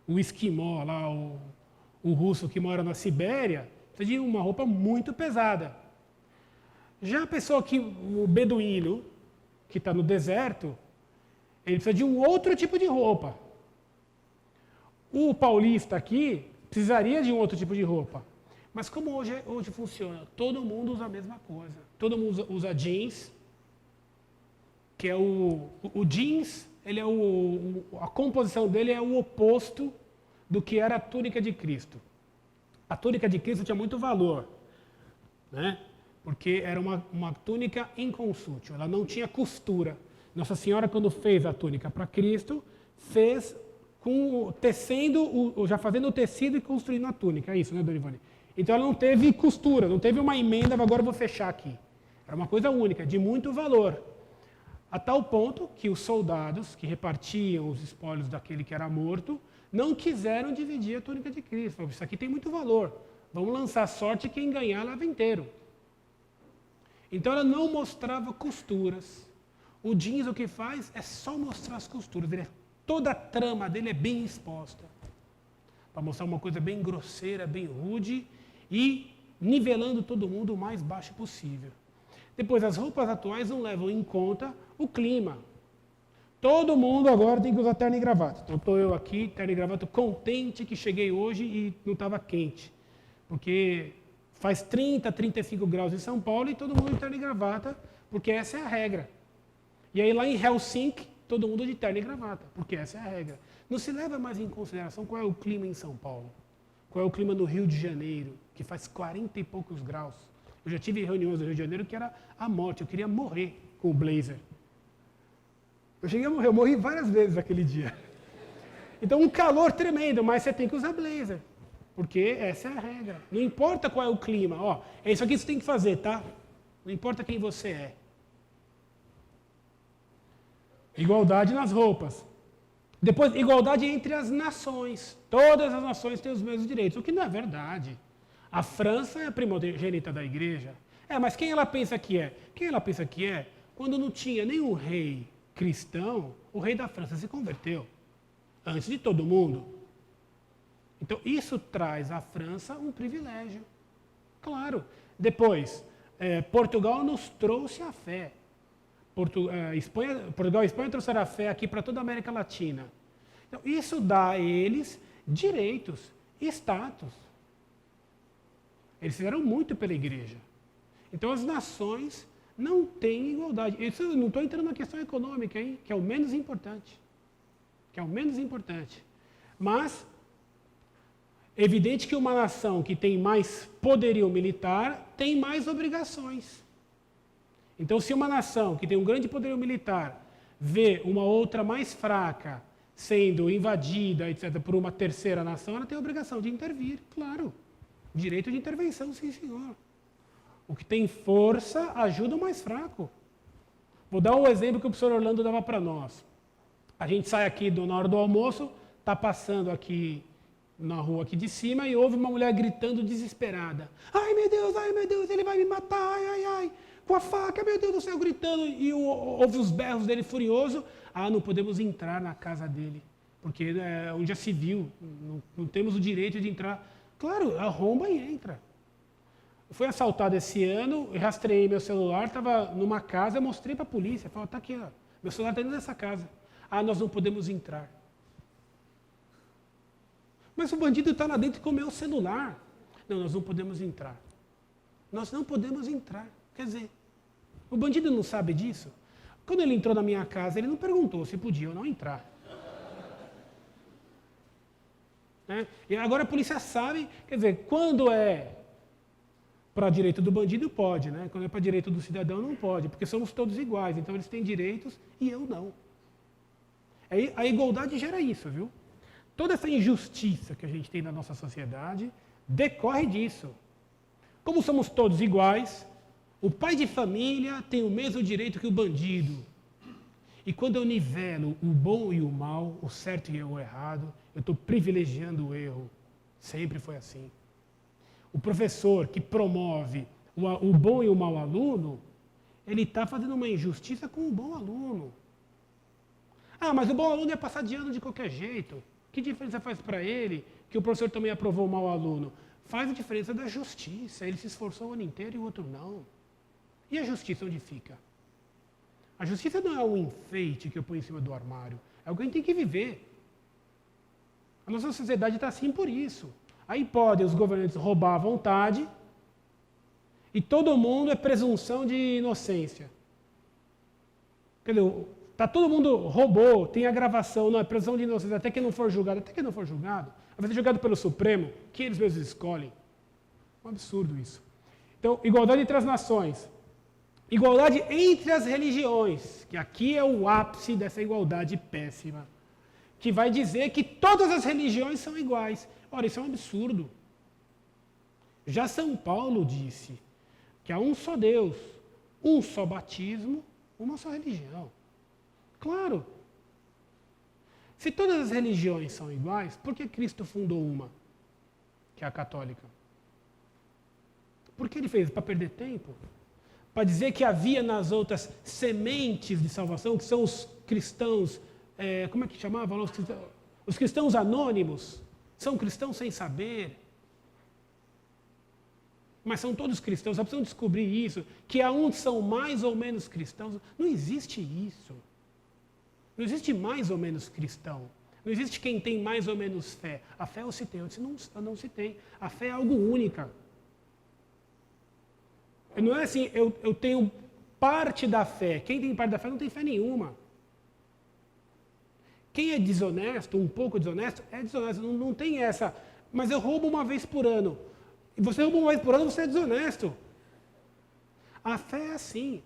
O esquimó lá, o russo que mora na Sibéria, precisa de uma roupa muito pesada. Já a pessoa o beduíno, que está no deserto, ele precisa de um outro tipo de roupa. O paulista aqui precisaria de um outro tipo de roupa. Mas como hoje funciona? Todo mundo usa a mesma coisa. Todo mundo usa jeans, que é o jeans, ele é a composição dele é o oposto do que era a túnica de Cristo. A túnica de Cristo tinha muito valor, né? Porque era uma túnica inconsútil, ela não tinha costura. Nossa Senhora, quando fez a túnica para Cristo, fez já fazendo o tecido e construindo a túnica. É isso, né, Dona Ivone? Então ela não teve costura, não teve uma emenda, agora eu vou fechar aqui. Era uma coisa única, de muito valor. A tal ponto que os soldados que repartiam os espólios daquele que era morto não quiseram dividir a túnica de Cristo. Falaram, isso aqui tem muito valor. Vamos lançar sorte e quem ganhar leva inteiro. Então ela não mostrava costuras. O jeans o que faz é só mostrar as costuras. Toda a trama dele é bem exposta. Para mostrar uma coisa bem grosseira, bem rude e nivelando todo mundo o mais baixo possível. Depois, as roupas atuais não levam em conta o clima. Todo mundo agora tem que usar terno e gravata. Então, estou eu aqui, terno e gravata, contente que cheguei hoje e não estava quente. Porque faz 30, 35 graus em São Paulo e todo mundo de terno e gravata, porque essa é a regra. E aí lá em Helsinki, todo mundo de terno e gravata, porque essa é a regra. Não se leva mais em consideração qual é o clima em São Paulo, qual é o clima no Rio de Janeiro, que faz 40 e poucos graus. Eu já tive reuniões no Rio de Janeiro que era a morte, eu queria morrer com o blazer. Eu cheguei a morrer, eu morri várias vezes aquele dia. Então um calor tremendo, mas você tem que usar blazer, porque essa é a regra. Não importa qual é o clima, é isso aqui que você tem que fazer, tá? Não importa quem você é. Igualdade nas roupas. Depois, igualdade entre as nações. Todas as nações têm os mesmos direitos, o que não é verdade. A França é a primogênita da igreja. Mas quem ela pensa que é? Quem ela pensa que é? Quando não tinha nenhum rei cristão, o rei da França se converteu antes de todo mundo. Então, isso traz à França um privilégio. Claro. Depois, Portugal nos trouxe a fé. Portugal e Espanha trouxeram a fé aqui para toda a América Latina. Então, isso dá a eles direitos, status. Eles fizeram muito pela igreja. Então, as nações não têm igualdade. Isso eu não estou entrando na questão econômica, hein? Que é o menos importante. Mas, evidente que uma nação que tem mais poderio militar tem mais obrigações. Então, se uma nação que tem um grande poderio militar vê uma outra mais fraca sendo invadida, etc., por uma terceira nação, ela tem a obrigação de intervir, claro. Direito de intervenção, sim, senhor. O que tem força ajuda o mais fraco. Vou dar um exemplo que o professor Orlando dava para nós. A gente sai aqui na hora do almoço, está passando aqui na rua aqui de cima e ouve uma mulher gritando desesperada. Ai meu Deus, ele vai me matar, ai, com a faca, meu Deus do céu, gritando. E ouve os berros dele furioso. Ah, não podemos entrar na casa dele, porque é onde já se viu, não temos o direito de entrar. Claro, arromba e entra. Eu fui assaltado esse ano, rastreei meu celular, estava numa casa, eu mostrei para a polícia. Falei, está aqui, ó, meu celular está dentro dessa casa. Ah, nós não podemos entrar. Mas o bandido está lá dentro e comeu o celular. Não, nós não podemos entrar. Nós não podemos entrar. Quer dizer, o bandido não sabe disso? Quando ele entrou na minha casa, ele não perguntou se podia ou não entrar. E agora a polícia sabe, quer dizer, quando é para direito do bandido, pode, né? Quando é para direito do cidadão, não pode, porque somos todos iguais, então eles têm direitos e eu não. A igualdade gera isso, viu? Toda essa injustiça que a gente tem na nossa sociedade decorre disso. Como somos todos iguais, o pai de família tem o mesmo direito que o bandido. E quando eu nivelo o bom e o mal, o certo e o errado, eu estou privilegiando o erro. Sempre foi assim. O professor que promove o bom e o mau aluno, ele está fazendo uma injustiça com o bom aluno. Ah, mas o bom aluno ia passar de ano de qualquer jeito. Que diferença faz para ele que o professor também aprovou o mau aluno? Faz a diferença da justiça. Ele se esforçou o ano inteiro e o outro não. E a justiça onde fica? A justiça não é um enfeite que eu ponho em cima do armário. É algo que a gente tem que viver. A nossa sociedade está assim por isso. Aí podem os governantes roubar à vontade e todo mundo é presunção de inocência. Quer dizer, tá todo mundo roubou, tem agravação, não, é presunção de inocência, até que não for julgado. Até que não for julgado, vai ser julgado pelo Supremo, que eles mesmos escolhem. Um absurdo isso. Então, igualdade entre as nações. Igualdade entre as religiões, que aqui é o ápice dessa igualdade péssima, que vai dizer que todas as religiões são iguais. Ora, isso é um absurdo. Já São Paulo disse que há um só Deus, um só batismo, uma só religião. Claro. Se todas as religiões são iguais, por que Cristo fundou uma, que é a católica? Por que ele fez? Para perder tempo? Para dizer que havia nas outras sementes de salvação, que são os cristãos, como é que chamavam? Os cristãos anônimos, são cristãos sem saber. Mas são todos cristãos, só precisam descobrir isso, que há uns são mais ou menos cristãos. Não existe isso. Não existe mais ou menos cristão. Não existe quem tem mais ou menos fé. A fé ou se tem, ou não se tem. A fé é algo única. Não é assim, eu tenho parte da fé. Quem tem parte da fé não tem fé nenhuma. Quem é desonesto, um pouco desonesto, é desonesto. Não tem essa. Mas eu roubo uma vez por ano. E você rouba uma vez por ano, você é desonesto. A fé é assim.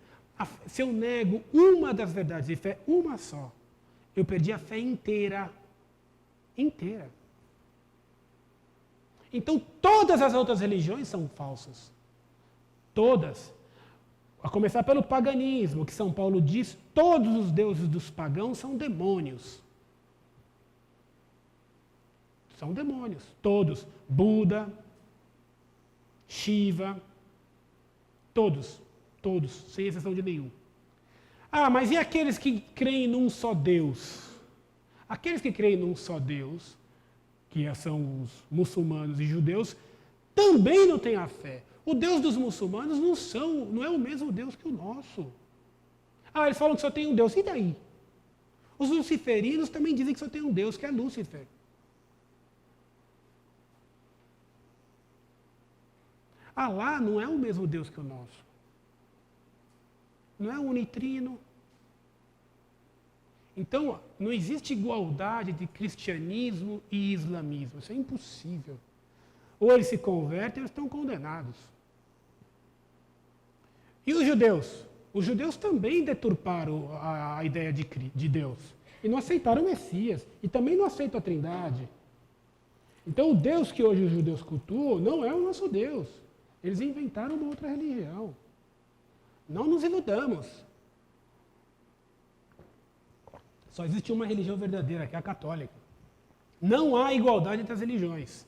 Se eu nego uma das verdades de fé, uma só, eu perdi a fé inteira. Inteira. Então, todas as outras religiões são falsas. Todas. A começar pelo paganismo, que São Paulo diz, todos os deuses dos pagãos são demônios. São demônios. Todos. Buda, Shiva, todos, sem exceção de nenhum. Ah, mas e aqueles que creem num só Deus? Aqueles que creem num só Deus, que são os muçulmanos e judeus, também não têm a fé. O Deus dos muçulmanos não é o mesmo Deus que o nosso. Ah, eles falam que só tem um Deus. E daí? Os luciferinos também dizem que só tem um Deus, que é Lúcifer. Alá não é o mesmo Deus que o nosso. Não é unitrino. Então, não existe igualdade de cristianismo e islamismo. Isso é impossível. Ou eles se convertem, ou eles estão condenados. E os judeus? Os judeus também deturparam a ideia de Deus. E não aceitaram o Messias. E também não aceitam a Trindade. Então, o Deus que hoje os judeus cultuam não é o nosso Deus. Eles inventaram uma outra religião. Não nos iludamos. Só existe uma religião verdadeira, que é a católica. Não há igualdade entre as religiões.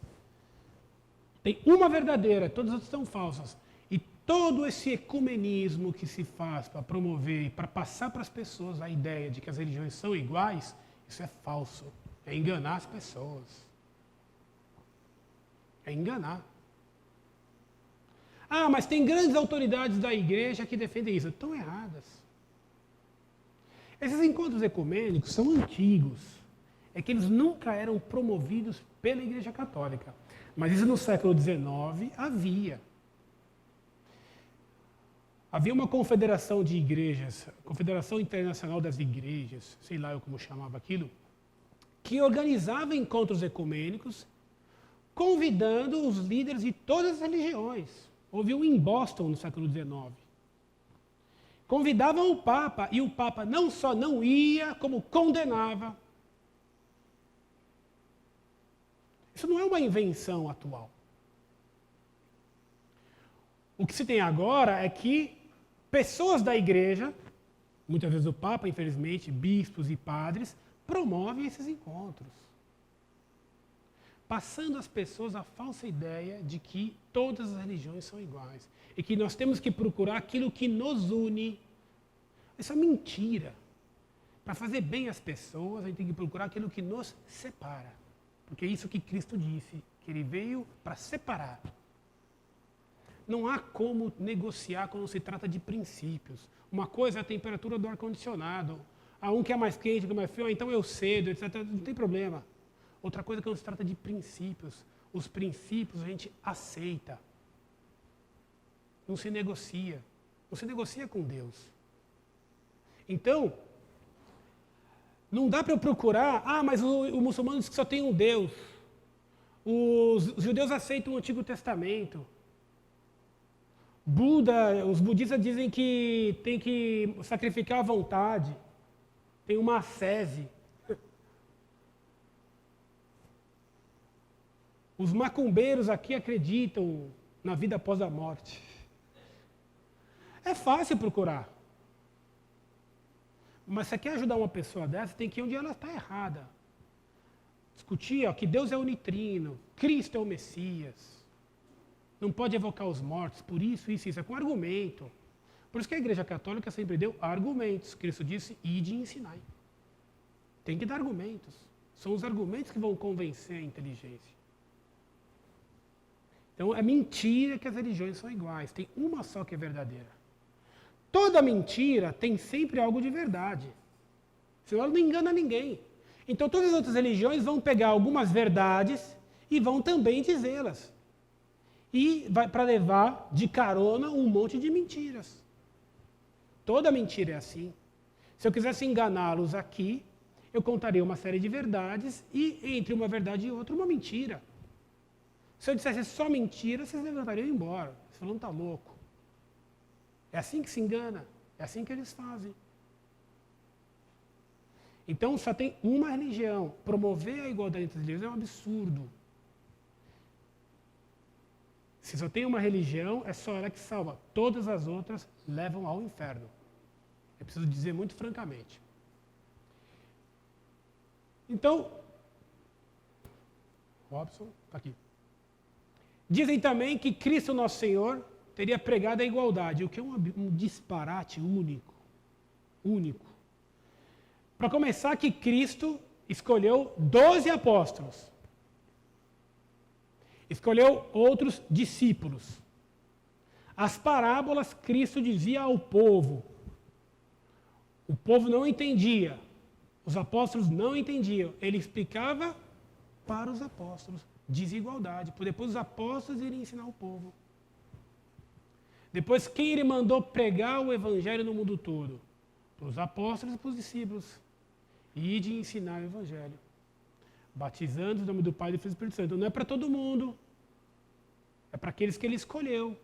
Tem uma verdadeira, todas as outras são falsas. E todo esse ecumenismo que se faz para promover e para passar para as pessoas a ideia de que as religiões são iguais, isso é falso. É enganar as pessoas. É enganar. Ah, mas tem grandes autoridades da igreja que defendem isso. Estão erradas. Esses encontros ecumênicos são antigos. É que eles nunca eram promovidos pela Igreja Católica. Mas isso no século XIX havia. Havia uma confederação de igrejas, Confederação Internacional das Igrejas, sei lá eu como chamava aquilo, que organizava encontros ecumênicos, convidando os líderes de todas as religiões. Houve um em Boston no século XIX. Convidavam o Papa, e o Papa não só não ia, como condenava. Isso não é uma invenção atual. O que se tem agora é que pessoas da igreja, muitas vezes o Papa, infelizmente, bispos e padres, promovem esses encontros, passando às pessoas a falsa ideia de que todas as religiões são iguais e que nós temos que procurar aquilo que nos une. Isso é mentira. Para fazer bem às pessoas, a gente tem que procurar aquilo que nos separa. Porque é isso que Cristo disse, que ele veio para separar. Não há como negociar quando se trata de princípios. Uma coisa é a temperatura do ar-condicionado. Há um que é mais quente, que é mais frio, então eu cedo, etc. Não tem problema. Outra coisa é quando se trata de princípios. Os princípios a gente aceita. Não se negocia. Não se negocia com Deus. Então, não dá para eu procurar, mas o muçulmano diz que só tem um Deus. Os judeus aceitam o Antigo Testamento. Os budistas dizem que tem que sacrificar à vontade. Tem uma ascese. Os macumbeiros aqui acreditam na vida após a morte. É fácil procurar. Mas se você quer ajudar uma pessoa dessa, tem que ir onde ela está errada. Discutir que Deus é unitrino, Cristo é o Messias. Não pode evocar os mortos, por isso, isso. É com argumento. Por isso que a Igreja Católica sempre deu argumentos. Cristo disse, ide e ensinai. Tem que dar argumentos. São os argumentos que vão convencer a inteligência. Então, é mentira que as religiões são iguais. Tem uma só que é verdadeira. Toda mentira tem sempre algo de verdade. Senão ela não engana ninguém. Então, todas as outras religiões vão pegar algumas verdades e vão também dizê-las. E vai para levar de carona um monte de mentiras. Toda mentira é assim. Se eu quisesse enganá-los aqui, eu contaria uma série de verdades e entre uma verdade e outra, uma mentira. Se eu dissesse só mentira, vocês levantariam e iam embora. Você falando, está louco. É assim que se engana. É assim que eles fazem. Então, só tem uma religião. Promover a igualdade entre as religiões é um absurdo. Se só tem uma religião, é só ela que salva. Todas as outras levam ao inferno. Eu preciso dizer muito francamente. Então, Robson, está aqui. Dizem também que Cristo Nosso Senhor teria pregado a igualdade, o que é um disparate único. Único. Para começar, que Cristo escolheu 12 apóstolos. Escolheu outros discípulos. As parábolas Cristo dizia ao povo. O povo não entendia. Os apóstolos não entendiam. Ele explicava para os apóstolos. Desigualdade. Depois os apóstolos iriam ensinar o povo. Depois, quem ele mandou pregar o evangelho no mundo todo? Para os apóstolos e para os discípulos. E de ensinar o evangelho. Batizando em nome do Pai, do Filho e do Espírito Santo. Então, não é para todo mundo. É para aqueles que ele escolheu.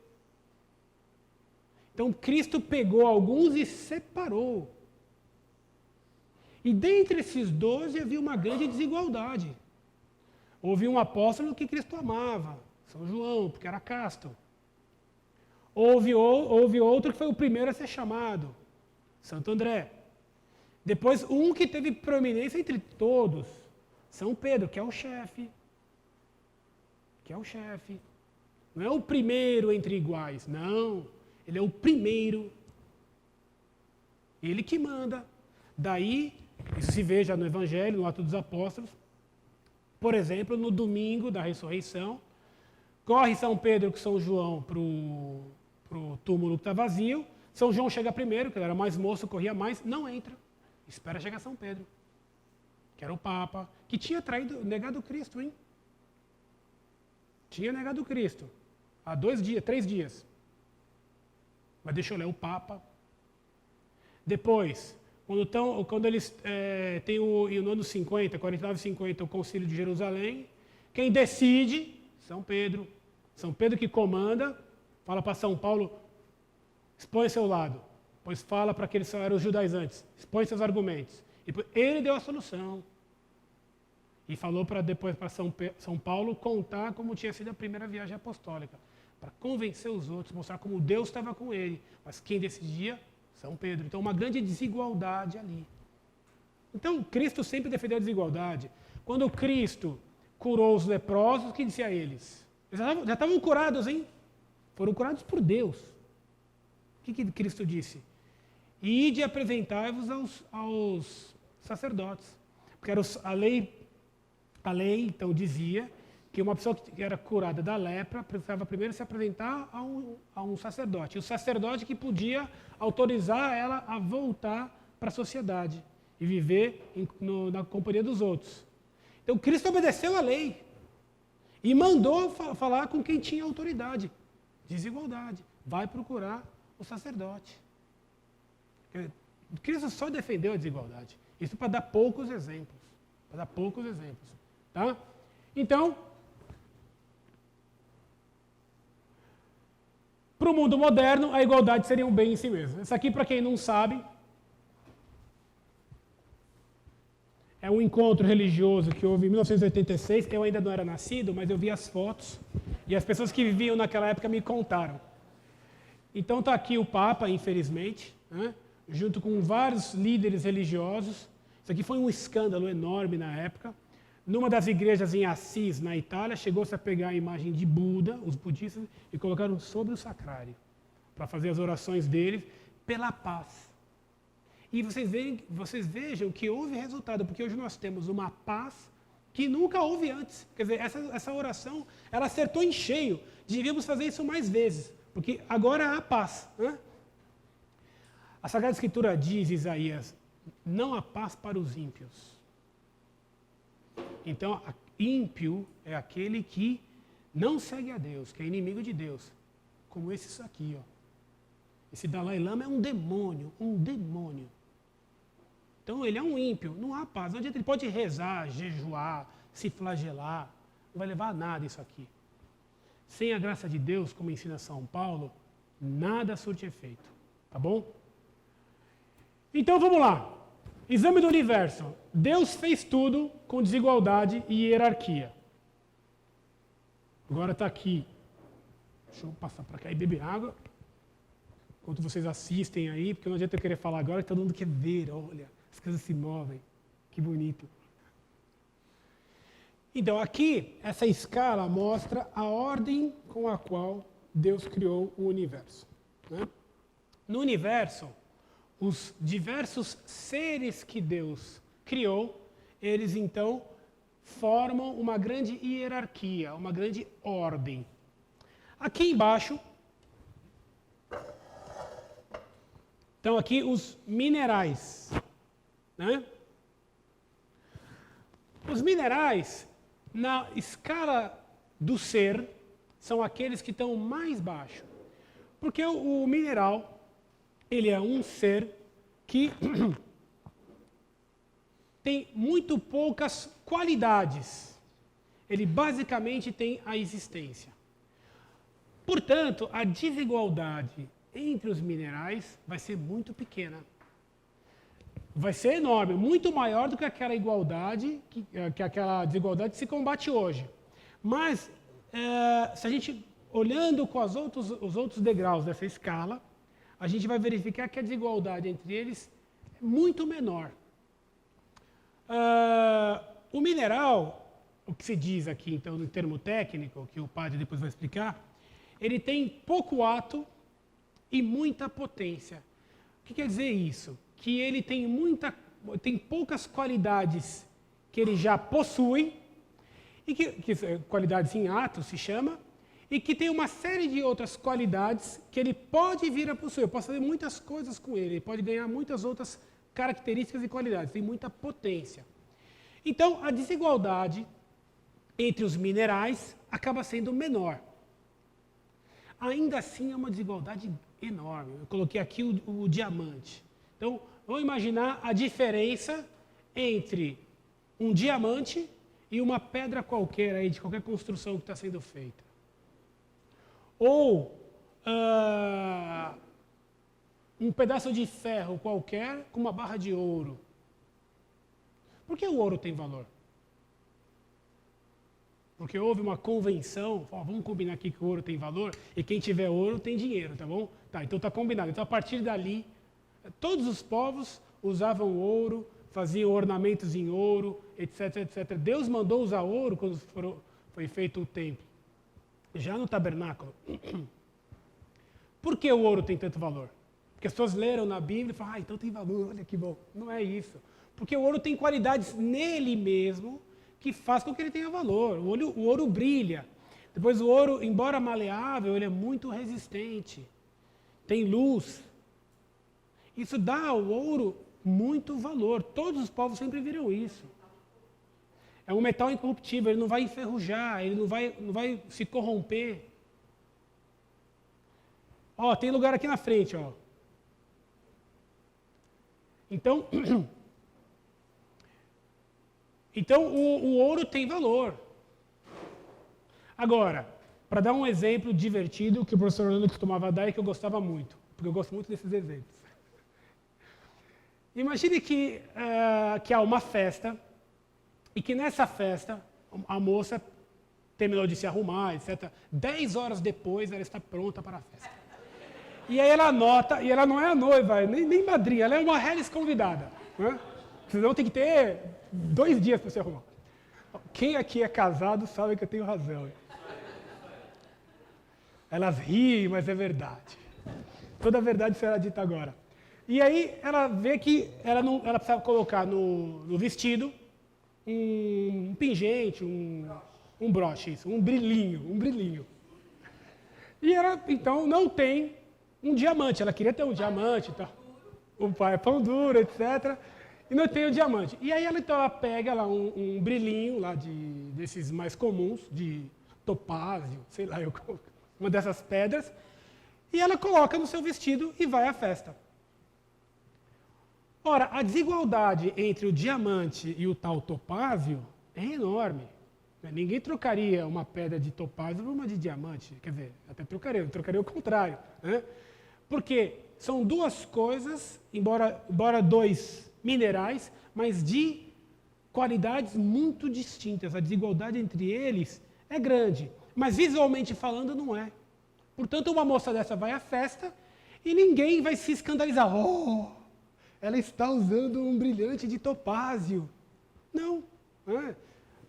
Então, Cristo pegou alguns e separou. E dentre esses 12 havia uma grande desigualdade. Houve um apóstolo que Cristo amava, São João, porque era casto. Houve outro que foi o primeiro a ser chamado, Santo André. Depois, um que teve proeminência entre todos, São Pedro, que é o chefe. Não é o primeiro entre iguais, não. Ele é o primeiro. Ele que manda. Daí, isso se vê já no Evangelho, no Atos dos Apóstolos. Por exemplo, no domingo da ressurreição, corre São Pedro com São João para o túmulo que está vazio. São João chega primeiro, que ele era mais moço, corria mais, não entra. Espera chegar São Pedro, que era o Papa, que tinha negado Cristo, hein? Tinha negado Cristo. Há 3 dias. Mas deixou lá o Papa. Depois, quando eles têm no ano 50, 49 e 50, o Concílio de Jerusalém, quem decide? São Pedro. São Pedro que comanda, fala para São Paulo, expõe seu lado. Depois fala para aqueles que eram os judaizantes, expõe seus argumentos. E depois, ele deu a solução. E falou depois para São Paulo contar como tinha sido a primeira viagem apostólica. Para convencer os outros, mostrar como Deus estava com ele. Mas quem decidia? São Pedro. Então, uma grande desigualdade ali. Então, Cristo sempre defendeu a desigualdade. Quando Cristo curou os leprosos, o que disse a eles? Eles já estavam curados, hein? Foram curados por Deus. O que Cristo disse? Ide e apresentai-vos aos sacerdotes. Porque a lei, então, dizia que uma pessoa que era curada da lepra precisava primeiro se apresentar a um sacerdote. E o sacerdote que podia autorizar ela a voltar para a sociedade e viver na companhia dos outros. Então, Cristo obedeceu a lei e mandou falar com quem tinha autoridade. Desigualdade. Vai procurar o sacerdote. Cristo só defendeu a desigualdade. Isso para dar poucos exemplos. Tá? Então, para o mundo moderno, a igualdade seria um bem em si mesmo. Isso aqui, para quem não sabe, é um encontro religioso que houve em 1986. Eu ainda não era nascido, mas eu vi as fotos. E as pessoas que viviam naquela época me contaram. Então está aqui o Papa, infelizmente, né, junto com vários líderes religiosos. Isso aqui foi um escândalo enorme na época. Numa das igrejas em Assis, na Itália, chegou-se a pegar a imagem de Buda, os budistas, e colocaram sobre o sacrário, para fazer as orações deles pela paz. E vocês vejam que houve resultado, porque hoje nós temos uma paz que nunca houve antes. Quer dizer, essa oração, ela acertou em cheio. Devíamos fazer isso mais vezes, porque agora há paz. Né? A Sagrada Escritura diz, Isaías, não há paz para os ímpios. Então, ímpio é aquele que não segue a Deus, que é inimigo de Deus. Como esse aqui, ó. Esse Dalai Lama é um demônio. Então, ele é um ímpio, não há paz. Não adianta, ele pode rezar, jejuar, se flagelar. Não vai levar a nada isso aqui. Sem a graça de Deus, como ensina São Paulo, nada surte efeito. Tá bom? Então, vamos lá. Exame do universo. Deus fez tudo com desigualdade e hierarquia. Agora está aqui. Deixa eu passar para cá e beber água. Enquanto vocês assistem aí, porque não adianta eu querer falar agora, que todo mundo quer ver. Olha, as coisas se movem. Que bonito. Então, aqui, essa escala mostra a ordem com a qual Deus criou o universo. Né? No universo, os diversos seres que Deus criou, eles então formam uma grande hierarquia, uma grande ordem. Aqui embaixo, estão aqui os minerais, né? Os minerais, na escala do ser, são aqueles que estão mais baixo. Porque o mineral, ele é um ser que tem muito poucas qualidades. Ele basicamente tem a existência. Portanto, a desigualdade entre os minerais vai ser muito pequena. Vai ser enorme, muito maior do que aquela igualdade, que aquela desigualdade que se combate hoje. Mas, se a gente, olhando com os outros degraus dessa escala, a gente vai verificar que a desigualdade entre eles é muito menor. O mineral, o que se diz aqui, então, no termo técnico, que o padre depois vai explicar, ele tem pouco ato e muita potência. O que quer dizer isso? Que ele tem poucas qualidades que ele já possui, e que qualidades em ato se chama, e que tem uma série de outras qualidades que ele pode vir a possuir. Eu posso fazer muitas coisas com ele, ele pode ganhar muitas outras características e qualidades, tem muita potência. Então, a desigualdade entre os minerais acaba sendo menor. Ainda assim, é uma desigualdade enorme. Eu coloquei aqui o diamante. Então, vamos imaginar a diferença entre um diamante e uma pedra qualquer aí, de qualquer construção que está sendo feita. Ou um pedaço de ferro qualquer com uma barra de ouro. Por que o ouro tem valor? Porque houve uma convenção, vamos combinar aqui que o ouro tem valor, e quem tiver ouro tem dinheiro, tá bom? Tá, então está combinado. Então, a partir dali, todos os povos usavam ouro, faziam ornamentos em ouro, etc, etc. Deus mandou usar ouro quando foi feito o templo. Já no tabernáculo. Por que o ouro tem tanto valor? Porque as pessoas leram na Bíblia e falam, então tem valor, olha que bom. Não é isso. Porque o ouro tem qualidades nele mesmo que faz com que ele tenha valor. O ouro brilha. Depois o ouro, embora maleável, ele é muito resistente. Tem luz. Isso dá ao ouro muito valor. Todos os povos sempre viram isso. É um metal incorruptível, ele não vai enferrujar, ele não vai se corromper. Ó, tem lugar aqui na frente, ó. Então, o ouro tem valor. Agora, para dar um exemplo divertido que o professor Orlando costumava dar e que eu gostava muito, porque eu gosto muito desses exemplos. Imagine que há uma festa e que nessa festa a moça terminou de se arrumar, etc. 10 horas depois ela está pronta para a festa. E aí ela anota, e ela não é a noiva, nem madrinha, ela é uma reles convidada. Né? Senão tem que ter 2 dias para se arrumar. Quem aqui é casado sabe que eu tenho razão. Elas riem, mas é verdade. Toda a verdade será dita agora. E aí ela vê que ela precisava colocar no vestido um pingente, um broche, isso, um brilhinho. E ela, então, não tem um diamante. Ela queria ter um diamante e tal. O pai é pão duro, etc. E não tem o diamante. E aí ela pega lá um brilhinho lá desses mais comuns, de topázio, sei lá, uma dessas pedras, e ela coloca no seu vestido e vai à festa. Ora, a desigualdade entre o diamante e o tal topázio é enorme. Ninguém trocaria uma pedra de topázio por uma de diamante. Quer dizer, até trocaria, eu trocaria o contrário. Né? Porque são duas coisas, embora 2 minerais, mas de qualidades muito distintas. A desigualdade entre eles é grande, mas visualmente falando não é. Portanto, uma moça dessa vai à festa e ninguém vai se escandalizar. Oh, ela está usando um brilhante de topázio. Não.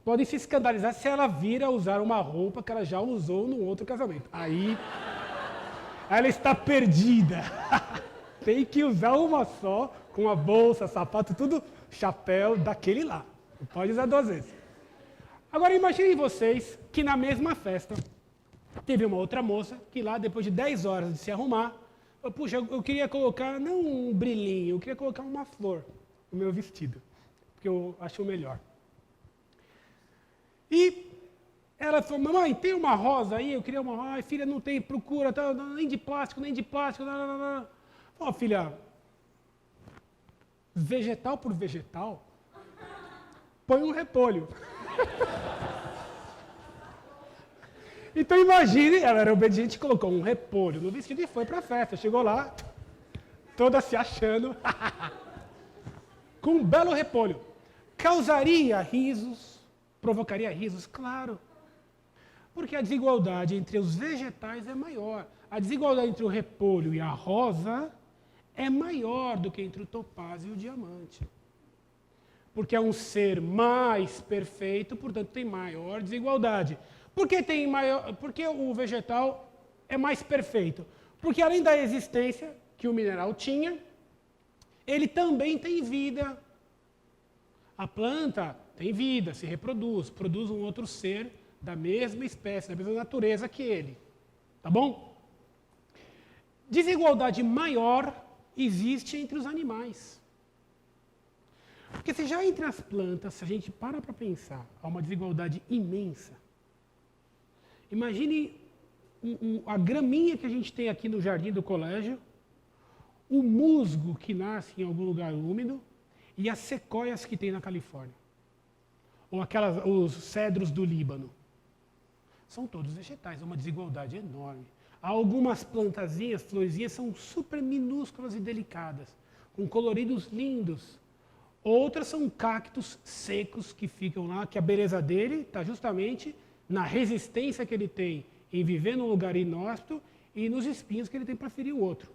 Podem se escandalizar se ela vir a usar uma roupa que ela já usou no outro casamento. Aí, ela está perdida. tem que usar uma só, com a bolsa, sapato, tudo, chapéu daquele lá. Não pode usar 2 vezes. Agora imaginem vocês que na mesma festa teve uma outra moça que lá, depois de 10 horas de se arrumar, falou, puxa, eu queria colocar, não um brilhinho, eu queria colocar uma flor no meu vestido, porque eu acho melhor. E ela falou, mamãe, tem uma rosa aí? Eu queria uma rosa. Ai, filha, não tem, procura, tá, nem de plástico, nem de plástico. Ó, filha, vegetal por vegetal, põe um repolho. Então imagine, ela era obediente, colocou um repolho no vestido e foi para a festa. Chegou lá, toda se achando, com um belo repolho. Causaria risos, provocaria risos, claro. Porque a desigualdade entre os vegetais é maior. A desigualdade entre o repolho e a rosa é maior do que entre o topázio e o diamante. Porque é um ser mais perfeito, portanto tem maior desigualdade. Por que o vegetal é mais perfeito? Porque além da existência que o mineral tinha, ele também tem vida. A planta tem vida, se reproduz, produz um outro ser da mesma espécie, da mesma natureza que ele. Tá bom? Desigualdade maior existe entre os animais. Porque se já entre as plantas, se a gente para pensar, há uma desigualdade imensa. Imagine a graminha que a gente tem aqui no jardim do colégio, o musgo que nasce em algum lugar úmido e as sequoias que tem na Califórnia. Ou os cedros do Líbano. São todos vegetais, é uma desigualdade enorme. Algumas plantazinhas, florzinhas, são super minúsculas e delicadas, com coloridos lindos. Outras são cactos secos que ficam lá, que a beleza dele está justamente na resistência que ele tem em viver num lugar inóspito e nos espinhos que ele tem para ferir o outro.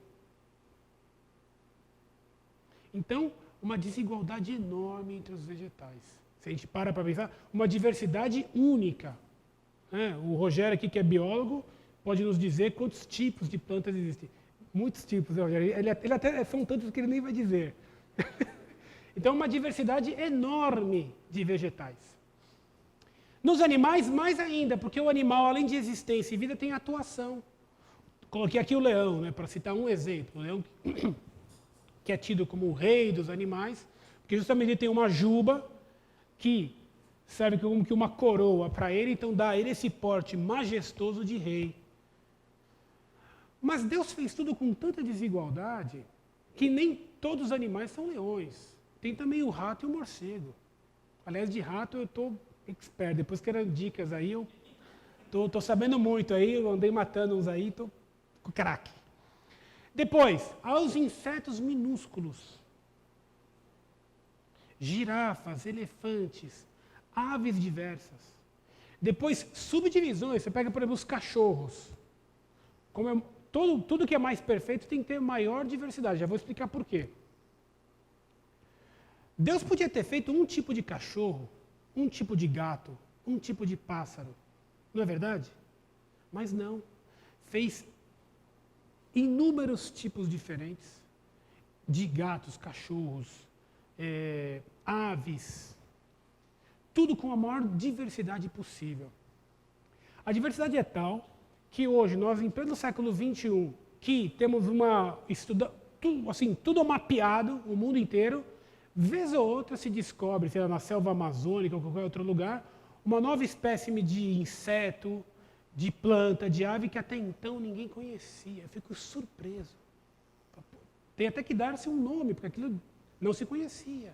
Então, uma desigualdade enorme entre os vegetais. Se a gente para pensar, uma diversidade única. O Rogério aqui, que é biólogo, pode nos dizer quantos tipos de plantas existem. Muitos tipos, né, Rogério? Ele até são tantos que ele nem vai dizer. Então, uma diversidade enorme de vegetais. Nos animais, mais ainda, porque o animal, além de existência e vida, tem atuação. Coloquei aqui o leão, para citar um exemplo. O leão que é tido como o rei dos animais, porque justamente ele tem uma juba que serve como que uma coroa para ele, então dá a ele esse porte majestoso de rei. Mas Deus fez tudo com tanta desigualdade que nem todos os animais são leões. Tem também o rato e o morcego. Aliás, de rato eu estou expert. Depois quero dicas aí, eu estou sabendo muito aí, eu andei matando uns aí, estou com craque. Depois, aos insetos minúsculos. Girafas, elefantes, aves diversas. Depois, subdivisões. Você pega, por exemplo, os cachorros. Tudo que é mais perfeito tem que ter maior diversidade. Já vou explicar por quê. Deus podia ter feito um tipo de cachorro, um tipo de gato, um tipo de pássaro. Não é verdade? Mas não. Fez inúmeros tipos diferentes de gatos, cachorros, aves. Tudo com a maior diversidade possível. A diversidade é tal que hoje, nós, em pleno século XXI, que temos tudo mapeado, o mundo inteiro, vez ou outra se descobre, seja na selva amazônica ou qualquer outro lugar, uma nova espécie de inseto, de planta, de ave que até então ninguém conhecia. Eu fico surpreso. Tem até que dar-se um nome, porque aquilo não se conhecia.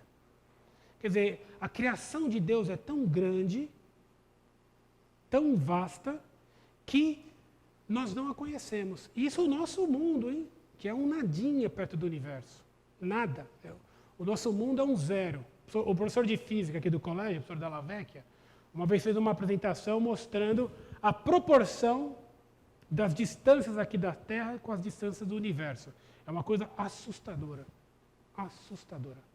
Quer dizer, a criação de Deus é tão grande, tão vasta, que nós não a conhecemos. E isso é o nosso mundo, hein? Que é um nadinha perto do universo. Nada. O nosso mundo é um zero. O professor de física aqui do colégio, o professor Dalla Vecchia, uma vez fez uma apresentação mostrando a proporção das distâncias aqui da Terra com as distâncias do universo. É uma coisa assustadora. Assustadora.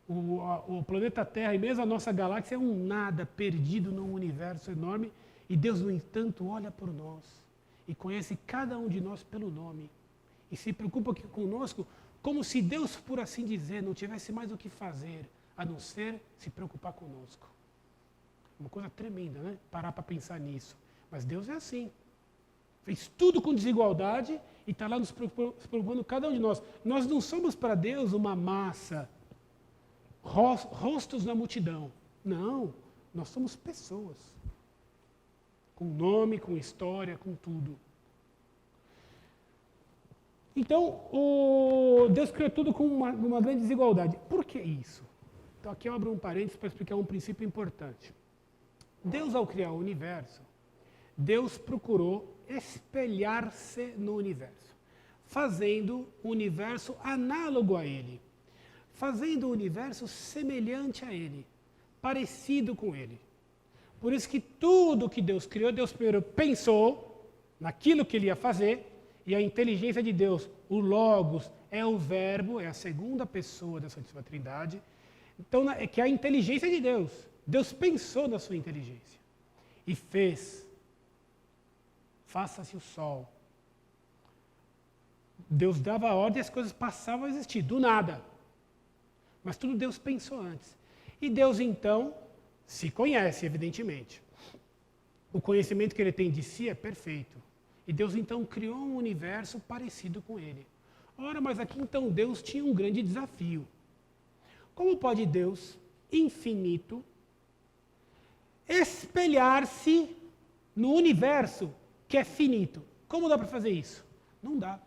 O planeta Terra e mesmo a nossa galáxia é um nada perdido num universo enorme e Deus, no entanto, olha por nós e conhece cada um de nós pelo nome e se preocupa aqui conosco como se Deus, por assim dizer, não tivesse mais o que fazer, a não ser se preocupar conosco. Uma coisa tremenda, né? Parar para pensar nisso. Mas Deus é assim. Fez tudo com desigualdade e está lá nos preocupando cada um de nós. Nós não somos para Deus uma massa, rostos na multidão. Não, nós somos pessoas. Com nome, com história, com tudo. Então, Deus criou tudo com uma grande desigualdade. Por que isso? Então, aqui eu abro um parênteses para explicar um princípio importante. Deus, ao criar o universo, Deus procurou espelhar-se no universo, fazendo o universo análogo a ele, fazendo o universo semelhante a ele, parecido com ele. Por isso que tudo que Deus criou, Deus primeiro pensou naquilo que ele ia fazer, e a inteligência de Deus, o Logos, é o verbo, é a segunda pessoa da Santíssima Trindade. Então, é que a inteligência de Deus. Deus pensou na sua inteligência e fez. Faça-se o sol. Deus dava a ordem e as coisas passavam a existir, do nada. Mas tudo Deus pensou antes. E Deus, então, se conhece, evidentemente. O conhecimento que ele tem de si é perfeito. E Deus, então, criou um universo parecido com ele. Ora, mas aqui, então, Deus tinha um grande desafio. Como pode Deus, infinito, espelhar-se no universo que é finito? Como dá para fazer isso? Não dá.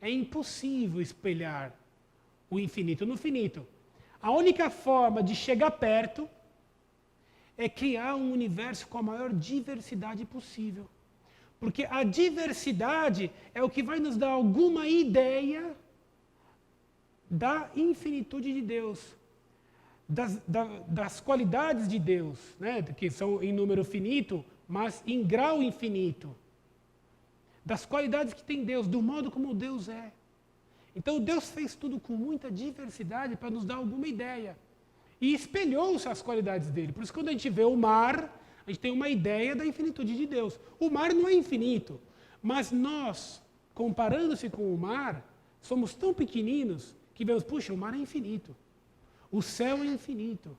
É impossível espelhar o infinito no finito. A única forma de chegar perto é criar um universo com a maior diversidade possível. Porque a diversidade é o que vai nos dar alguma ideia da infinitude de Deus, das qualidades de Deus, né? Que são em número finito, mas em grau infinito. Das qualidades que tem Deus, do modo como Deus é. Então Deus fez tudo com muita diversidade para nos dar alguma ideia. E espelhou-se as qualidades dele. Por isso, quando a gente vê o mar, a gente tem uma ideia da infinitude de Deus. O mar não é infinito, mas nós, comparando-se com o mar, somos tão pequeninos que vemos, puxa, o mar é infinito. O céu é infinito.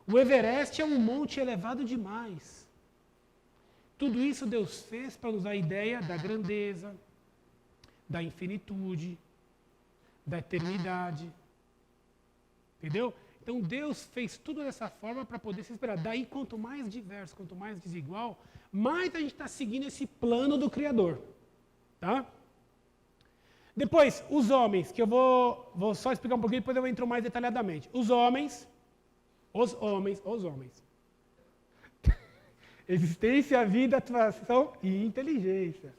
O Everest é um monte elevado demais. Tudo isso Deus fez para nos dar a ideia da grandeza, da infinitude, da eternidade. Entendeu? Então Deus fez tudo dessa forma para poder se esperar. Daí, quanto mais diverso, quanto mais desigual, mais a gente está seguindo esse plano do Criador. Tá? Depois, os homens, que eu vou só explicar um pouquinho, depois eu entro mais detalhadamente. Os homens. Existência, vida, atuação e inteligência.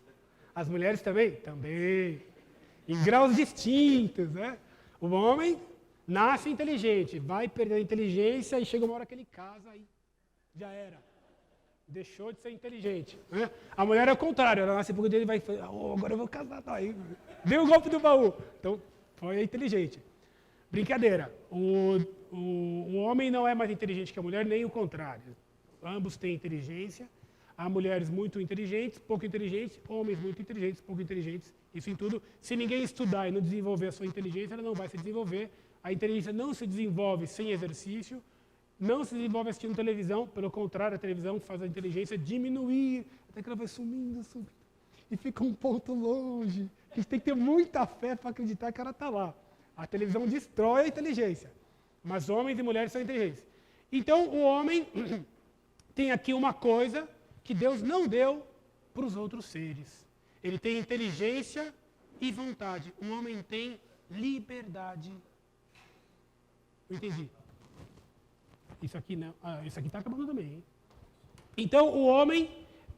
As mulheres também? Também. Em graus distintos, né? O homem nasce inteligente, vai perder a inteligência e chega uma hora que ele casa e já era. Deixou de ser inteligente. Né? A mulher é o contrário, ela nasce porque ele vai falar, agora eu vou casar, tá aí. Deu o golpe do baú. Então, foi inteligente. Brincadeira. O homem não é mais inteligente que a mulher, nem o contrário. Ambos têm inteligência. Há mulheres muito inteligentes, pouco inteligentes, homens muito inteligentes, pouco inteligentes. Isso em tudo. Se ninguém estudar e não desenvolver a sua inteligência, ela não vai se desenvolver. A inteligência não se desenvolve sem exercício, não se desenvolve assistindo televisão, pelo contrário, a televisão faz a inteligência diminuir, até que ela vai sumindo, e fica um ponto longe. A gente tem que ter muita fé para acreditar que ela está lá. A televisão destrói a inteligência, mas homens e mulheres são inteligentes. Então, o homem tem aqui uma coisa que Deus não deu para os outros seres. Ele tem inteligência e vontade. O homem tem liberdade. Entendi. Isso aqui não. Isso aqui está acabando também. Hein? Então, o homem,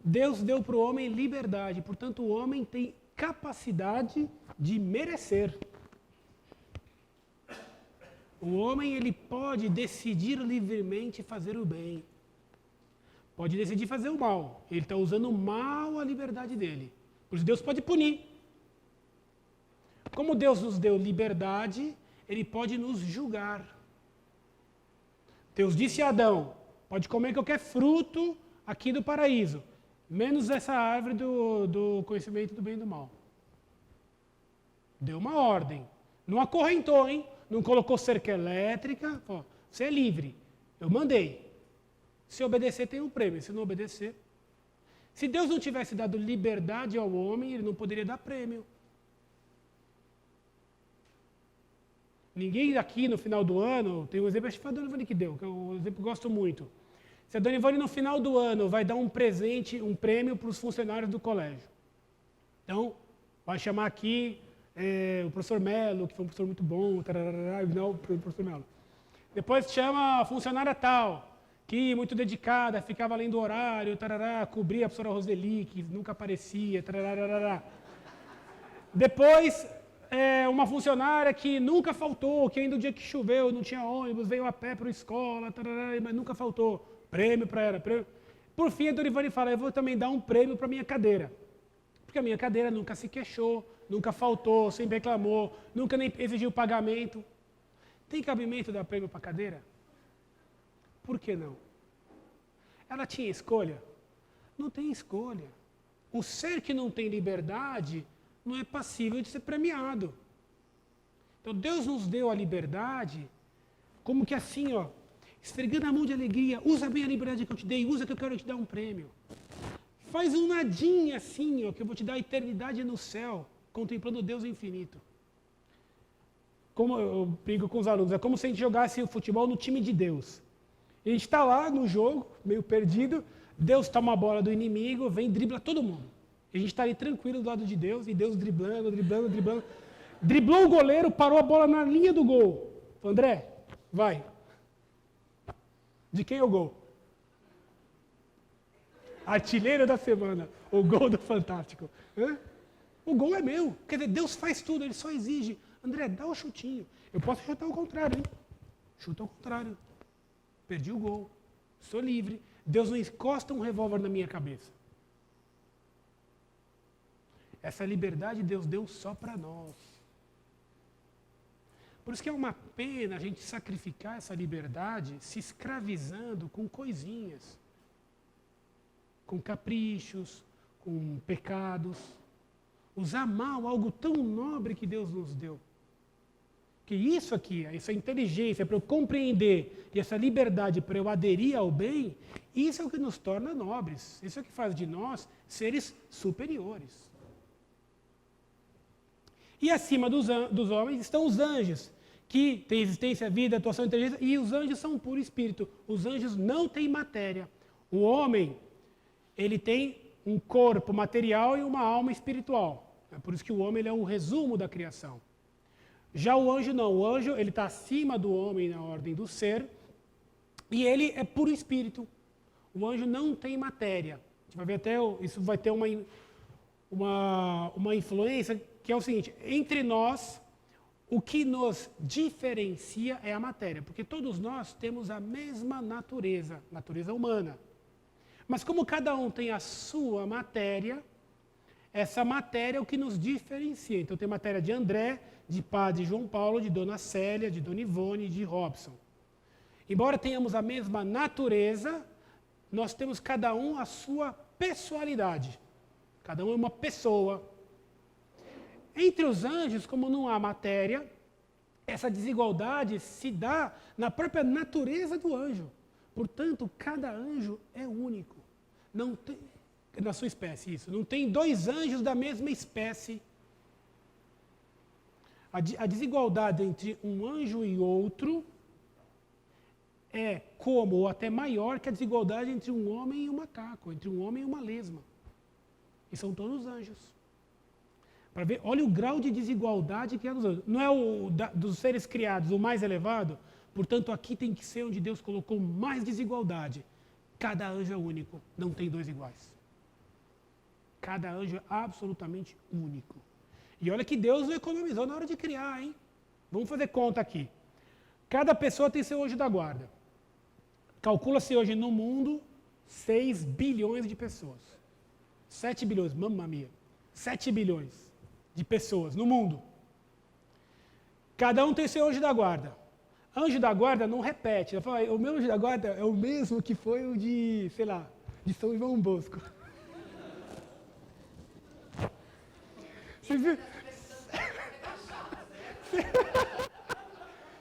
Deus deu para o homem liberdade. Portanto, o homem tem capacidade de merecer. O homem, ele pode decidir livremente fazer o bem. Pode decidir fazer o mal. Ele está usando mal a liberdade dele. Por isso, Deus pode punir. Como Deus nos deu liberdade, ele pode nos julgar. Deus disse a Adão, pode comer qualquer fruto aqui do paraíso. Menos essa árvore do conhecimento do bem e do mal. Deu uma ordem. Não acorrentou, hein? Não colocou cerca elétrica. Ó, você é livre. Eu mandei. Se obedecer, tem um prêmio. Se não obedecer... Se Deus não tivesse dado liberdade ao homem, ele não poderia dar prêmio. Ninguém aqui no final do ano, tem um exemplo, acho que foi a Dona Ivone que deu, que é um exemplo que eu gosto muito. Se a Dona Ivone no final do ano vai dar um presente, um prêmio para os funcionários do colégio. Então, vai chamar aqui o professor Melo, que foi um professor muito bom, não, o professor Melo. Depois chama a funcionária tal, que muito dedicada, ficava além do horário, cobria a professora Roseli, que nunca aparecia, Depois, uma funcionária que nunca faltou, que ainda o dia que choveu, não tinha ônibus, veio a pé para a escola, mas nunca faltou. Prêmio para ela. Prêmio. Por fim, a Dona Ivone fala, eu vou também dar um prêmio para a minha cadeira. Porque a minha cadeira nunca se queixou, nunca faltou, sempre reclamou, nunca nem exigiu pagamento. Tem cabimento dar prêmio para a cadeira? Por que não? Ela tinha escolha? Não tem escolha. O ser que não tem liberdade não é passível de ser premiado. Então Deus nos deu a liberdade, como que assim, ó, esfregando a mão de alegria, usa bem a liberdade que eu te dei, usa que eu quero te dar um prêmio. Faz um nadinha assim, ó, que eu vou te dar a eternidade no céu, contemplando Deus infinito. Como eu brinco com os alunos, é como se a gente jogasse o futebol no time de Deus. A gente está lá no jogo, meio perdido, Deus toma a bola do inimigo, vem e dribla todo mundo. A gente está ali tranquilo do lado de Deus, e Deus driblando. Driblou o goleiro, parou a bola na linha do gol. Falou, André, vai. De quem é o gol? Artilheiro da semana, o gol do Fantástico. Hã? O gol é meu. Quer dizer, Deus faz tudo, Ele só exige. André, dá o chutinho. Eu posso chutar ao contrário, hein? Chuta ao contrário. Perdi o gol. Sou livre. Deus não encosta um revólver na minha cabeça. Essa liberdade Deus deu só para nós. Por isso que é uma pena a gente sacrificar essa liberdade se escravizando com coisinhas, com caprichos, com pecados. Usar mal algo tão nobre que Deus nos deu. Que isso aqui, essa inteligência para eu compreender e essa liberdade para eu aderir ao bem, isso é o que nos torna nobres. Isso é o que faz de nós seres superiores. E acima dos homens estão os anjos, que têm existência, vida, atuação, inteligência, e os anjos são puro espírito. Os anjos não têm matéria. O homem, ele tem um corpo material e uma alma espiritual. É por isso que o homem ele é um resumo da criação. Já o anjo não. O anjo ele está acima do homem na ordem do ser, e ele é puro espírito. O anjo não tem matéria. A gente vai ver até, isso vai ter uma influência, que é o seguinte, entre nós, o que nos diferencia é a matéria, porque todos nós temos a mesma natureza humana. Mas como cada um tem a sua matéria, essa matéria é o que nos diferencia. Então tem matéria de André, de Padre João Paulo, de Dona Célia, de Dona Ivone, de Robson. Embora tenhamos a mesma natureza, nós temos cada um a sua pessoalidade. Cada um é uma pessoa. Entre os anjos, como não há matéria, essa desigualdade se dá na própria natureza do anjo. Portanto, cada anjo é único. Não tem, na sua espécie, isso. Não tem dois anjos da mesma espécie. A desigualdade entre um anjo e outro é como, ou até maior, que a desigualdade entre um homem e um macaco, entre um homem e uma lesma. E são todos anjos. Para ver, olha o grau de desigualdade que é dos anjos. Não é dos seres criados o mais elevado? Portanto, aqui tem que ser onde Deus colocou mais desigualdade. Cada anjo é único, não tem dois iguais. Cada anjo é absolutamente único. E olha que Deus não economizou na hora de criar, hein? Vamos fazer conta aqui. Cada pessoa tem seu anjo da guarda. Calcula-se hoje no mundo 6 bilhões de pessoas. 7 bilhões, mamma mia. 7 bilhões de pessoas no mundo. Cada um tem seu anjo da guarda. Anjo da guarda não repete. O meu anjo da guarda é o mesmo que foi o de, sei lá, de São João Bosco.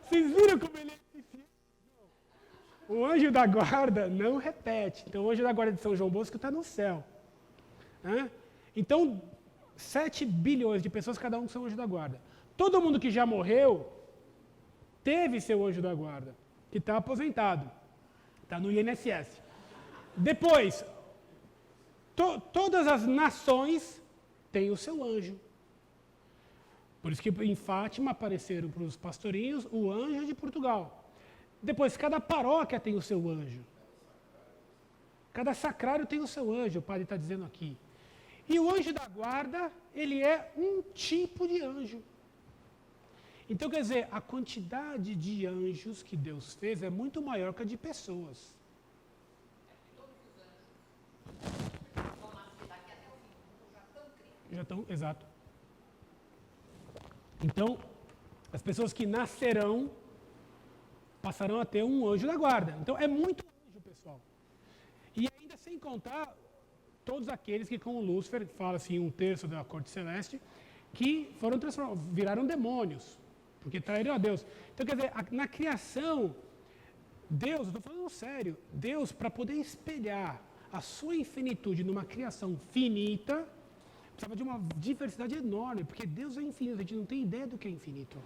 Vocês viram como ele é eficiente? O anjo da guarda não repete. Então, o anjo da guarda de São João Bosco está no céu. Né? Então, 7 bilhões de pessoas, cada um são anjo da guarda. Todo mundo que já morreu teve seu anjo da guarda, que está aposentado. Está no INSS. Depois, todas as nações têm o seu anjo. Por isso que em Fátima apareceram para os pastorinhos o anjo de Portugal. Depois, cada paróquia tem o seu anjo. Cada sacrário tem o seu anjo, o padre está dizendo aqui. E o anjo da guarda, ele é um tipo de anjo. Então, quer dizer, a quantidade de anjos que Deus fez é muito maior que a de pessoas. Já estão, exato. Então, as pessoas que nascerão passarão a ter um anjo da guarda. Então, é muito anjo, pessoal. E ainda sem contar todos aqueles que, como Lúcifer, fala assim, 1/3 da corte celeste, que foram transformados, viraram demônios, porque traíram a Deus. Então, quer dizer, na criação, Deus, eu estou falando sério, Deus, para poder espelhar a sua infinitude numa criação finita, precisava de uma diversidade enorme, porque Deus é infinito, a gente não tem ideia do que é infinito.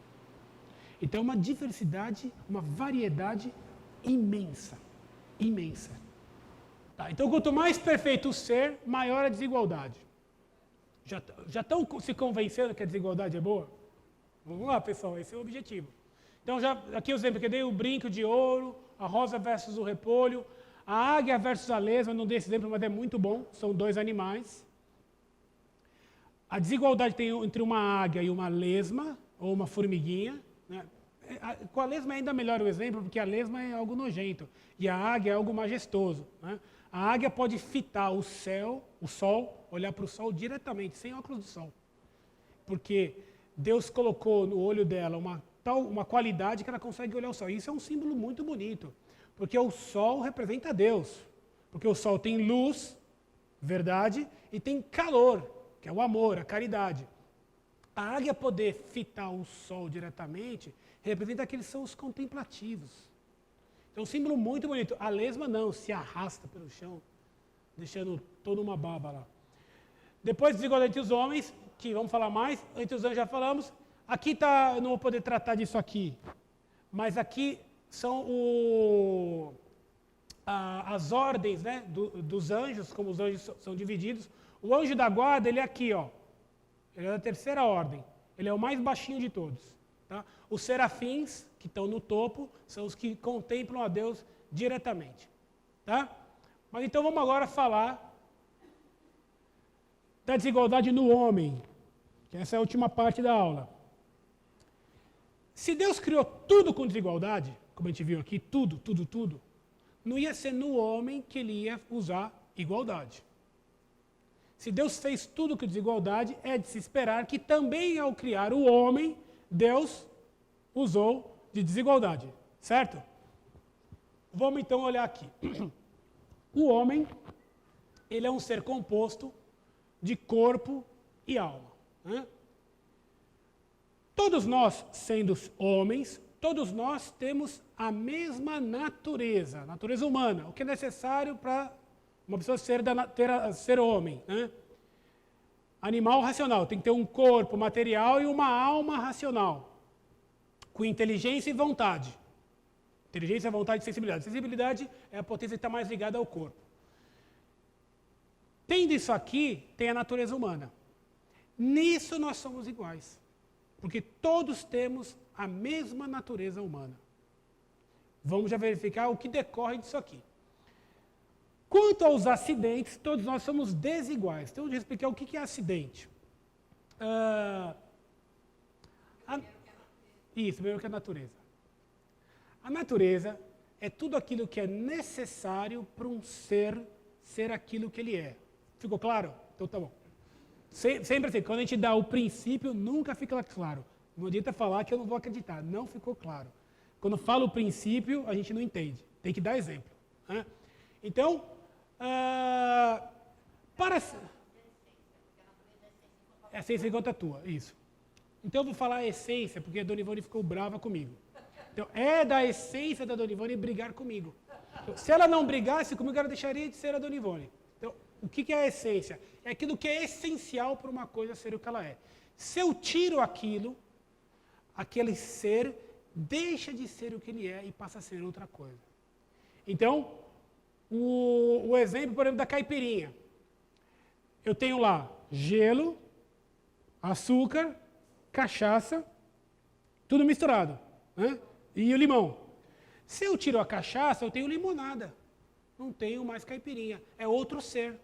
Então, uma diversidade, uma variedade imensa, imensa. Tá, então, quanto mais perfeito o ser, maior a desigualdade. Já estão se convencendo que a desigualdade é boa? Vamos lá, pessoal, esse é o objetivo. Então, aqui o exemplo que eu dei, o brinco de ouro, a rosa versus o repolho, a águia versus a lesma, não dei esse exemplo, mas é muito bom, são 2 animais. A desigualdade tem entre uma águia e uma lesma, ou uma formiguinha. Né? Com a lesma é ainda melhor o exemplo, porque a lesma é algo nojento, e a águia é algo majestoso. Né? A águia pode fitar o céu, o sol, olhar para o sol diretamente, sem óculos de sol. Porque Deus colocou no olho dela uma qualidade que ela consegue olhar o sol. Isso é um símbolo muito bonito, porque o sol representa Deus. Porque o sol tem luz, verdade, e tem calor, que é o amor, a caridade. A águia poder fitar o sol diretamente representa aqueles que são os contemplativos. Então, um símbolo muito bonito. A lesma não, se arrasta pelo chão, deixando toda uma baba lá. Depois, desigualdade entre os homens, que vamos falar mais, entre os anjos já falamos. Aqui está, não vou poder tratar disso aqui, mas aqui são as ordens, né, dos anjos, como os anjos são divididos. O anjo da guarda, ele é aqui, ó. Ele é da 3ª ordem. Ele é o mais baixinho de todos. Tá? Os serafins, que estão no topo, são os que contemplam a Deus diretamente. Tá? Mas então vamos agora falar da desigualdade no homem. Que essa é a última parte da aula. Se Deus criou tudo com desigualdade, como a gente viu aqui, tudo, não ia ser no homem que ele ia usar igualdade. Se Deus fez tudo com desigualdade, é de se esperar que também ao criar o homem, Deus usou de desigualdade, certo? Vamos então olhar aqui. O homem, ele é um ser composto de corpo e alma. Né? Todos nós, sendo homens, todos nós temos a mesma natureza humana, o que é necessário para uma pessoa ser homem. Né? Animal racional, tem que ter um corpo material e uma alma racional, com inteligência e vontade. Inteligência, vontade e sensibilidade. Sensibilidade é a potência que está mais ligada ao corpo. Tendo isso aqui, tem a natureza humana. Nisso nós somos iguais, porque todos temos a mesma natureza humana. Vamos já verificar o que decorre disso aqui. Quanto aos acidentes, todos nós somos desiguais. Então, eu vou explicar o que é acidente. Isso, primeiro que é a natureza. A natureza é tudo aquilo que é necessário para um ser aquilo que ele é. Ficou claro? Então tá bom. Sempre assim, quando a gente dá o princípio, nunca fica claro. Não adianta falar que eu não vou acreditar. Não ficou claro. Quando fala o princípio, a gente não entende. Tem que dar exemplo. Né? Então, É a essência igual a tua, isso. Então eu vou falar a essência, porque a Dona Ivone ficou brava comigo. Então, é da essência da Dona Ivone brigar comigo. Então, se ela não brigasse comigo, ela deixaria de ser a Dona Ivone. Então, o que é a essência? É aquilo que é essencial para uma coisa ser o que ela é. Se eu tiro aquilo, aquele ser deixa de ser o que ele é e passa a ser outra coisa. Então, o exemplo, por exemplo, da caipirinha. Eu tenho lá gelo, açúcar, cachaça, tudo misturado, né? E o limão. Se eu tiro a cachaça, eu tenho limonada. Não tenho mais caipirinha. É outro ser.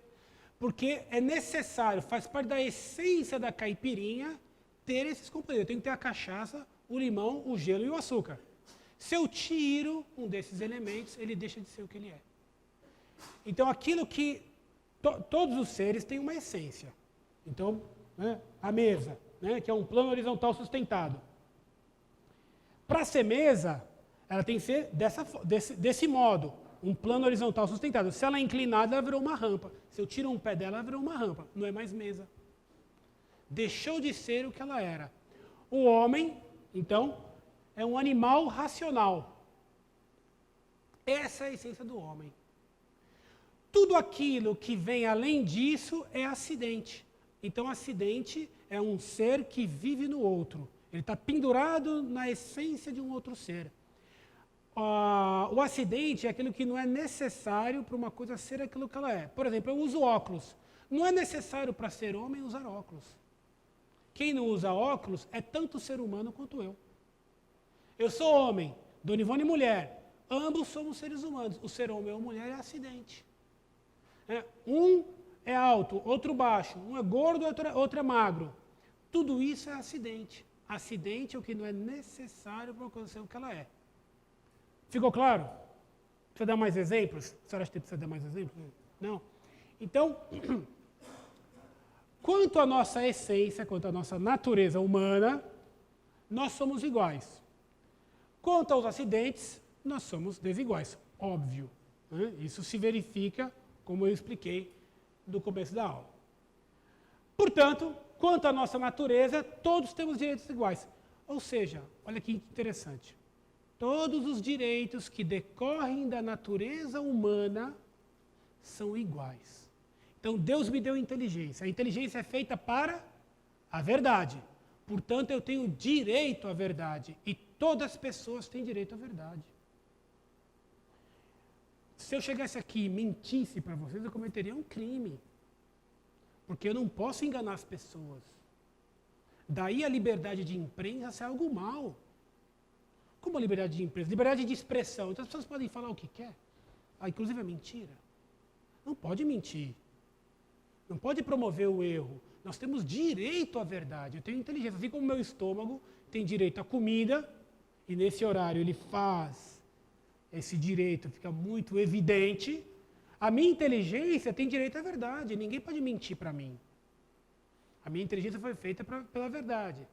Porque é necessário, faz parte da essência da caipirinha, ter esses componentes. Eu tenho que ter a cachaça, o limão, o gelo e o açúcar. Se eu tiro um desses elementos, ele deixa de ser o que ele é. Então, aquilo que todos os seres têm uma essência. Então, né, a mesa, né, que é um plano horizontal sustentado. Para ser mesa, ela tem que ser desse modo, um plano horizontal sustentado. Se ela é inclinada, ela virou uma rampa. Se eu tiro um pé dela, ela virou uma rampa. Não é mais mesa. Deixou de ser o que ela era. O homem, então, é um animal racional. Essa é a essência do homem. Tudo aquilo que vem além disso é acidente. Então, acidente é um ser que vive no outro. Ele está pendurado na essência de um outro ser. O acidente é aquilo que não é necessário para uma coisa ser aquilo que ela é. Por exemplo, eu uso óculos. Não é necessário para ser homem usar óculos. Quem não usa óculos é tanto ser humano quanto eu. Eu sou homem, Dona Ivone mulher. Ambos somos seres humanos. O ser homem ou mulher é acidente. Um é alto, outro baixo. Um é gordo, outro é magro. Tudo isso é acidente. Acidente é o que não é necessário para acontecer o que ela é. Ficou claro? Precisa dar mais exemplos? A senhora acha que precisa dar mais exemplos? Não? Então, quanto à nossa essência, quanto à nossa natureza humana, nós somos iguais. Quanto aos acidentes, nós somos desiguais. Óbvio. Né? Isso se verifica, como eu expliquei no começo da aula. Portanto, quanto à nossa natureza, todos temos direitos iguais. Ou seja, olha que interessante. Todos os direitos que decorrem da natureza humana são iguais. Então, Deus me deu inteligência. A inteligência é feita para a verdade. Portanto, eu tenho direito à verdade. E todas as pessoas têm direito à verdade. Se eu chegasse aqui e mentisse para vocês, eu cometeria um crime. Porque eu não posso enganar as pessoas. Daí a liberdade de imprensa ser algo mal. Como a liberdade de imprensa? Liberdade de expressão. Então as pessoas podem falar o que quer. Inclusive é mentira. Não pode mentir. Não pode promover o erro. Nós temos direito à verdade. Eu tenho inteligência. Assim como o meu estômago tem direito à comida, e nesse horário ele faz esse direito, fica muito evidente. A minha inteligência tem direito à verdade. Ninguém pode mentir para mim. A minha inteligência foi feita pela verdade.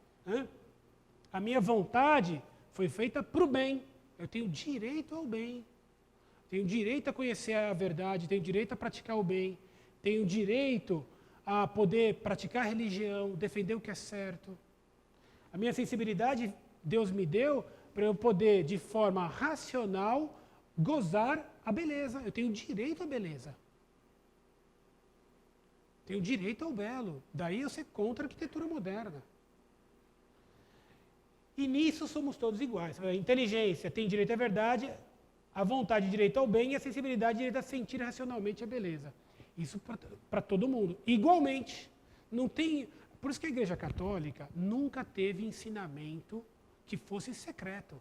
A minha vontade foi feita para o bem. Eu tenho direito ao bem. Tenho direito a conhecer a verdade. Tenho direito a praticar o bem. Tenho direito a poder praticar a religião, defender o que é certo. A minha sensibilidade Deus me deu para eu poder, de forma racional, gozar a beleza. Eu tenho direito à beleza. Tenho direito ao belo. Daí eu ser contra a arquitetura moderna. E nisso somos todos iguais. A inteligência tem direito à verdade, a vontade direito ao bem e a sensibilidade direito a sentir racionalmente a beleza. Isso para todo mundo. Igualmente. Não tem, por isso que a Igreja Católica nunca teve ensinamento que fosse secreto,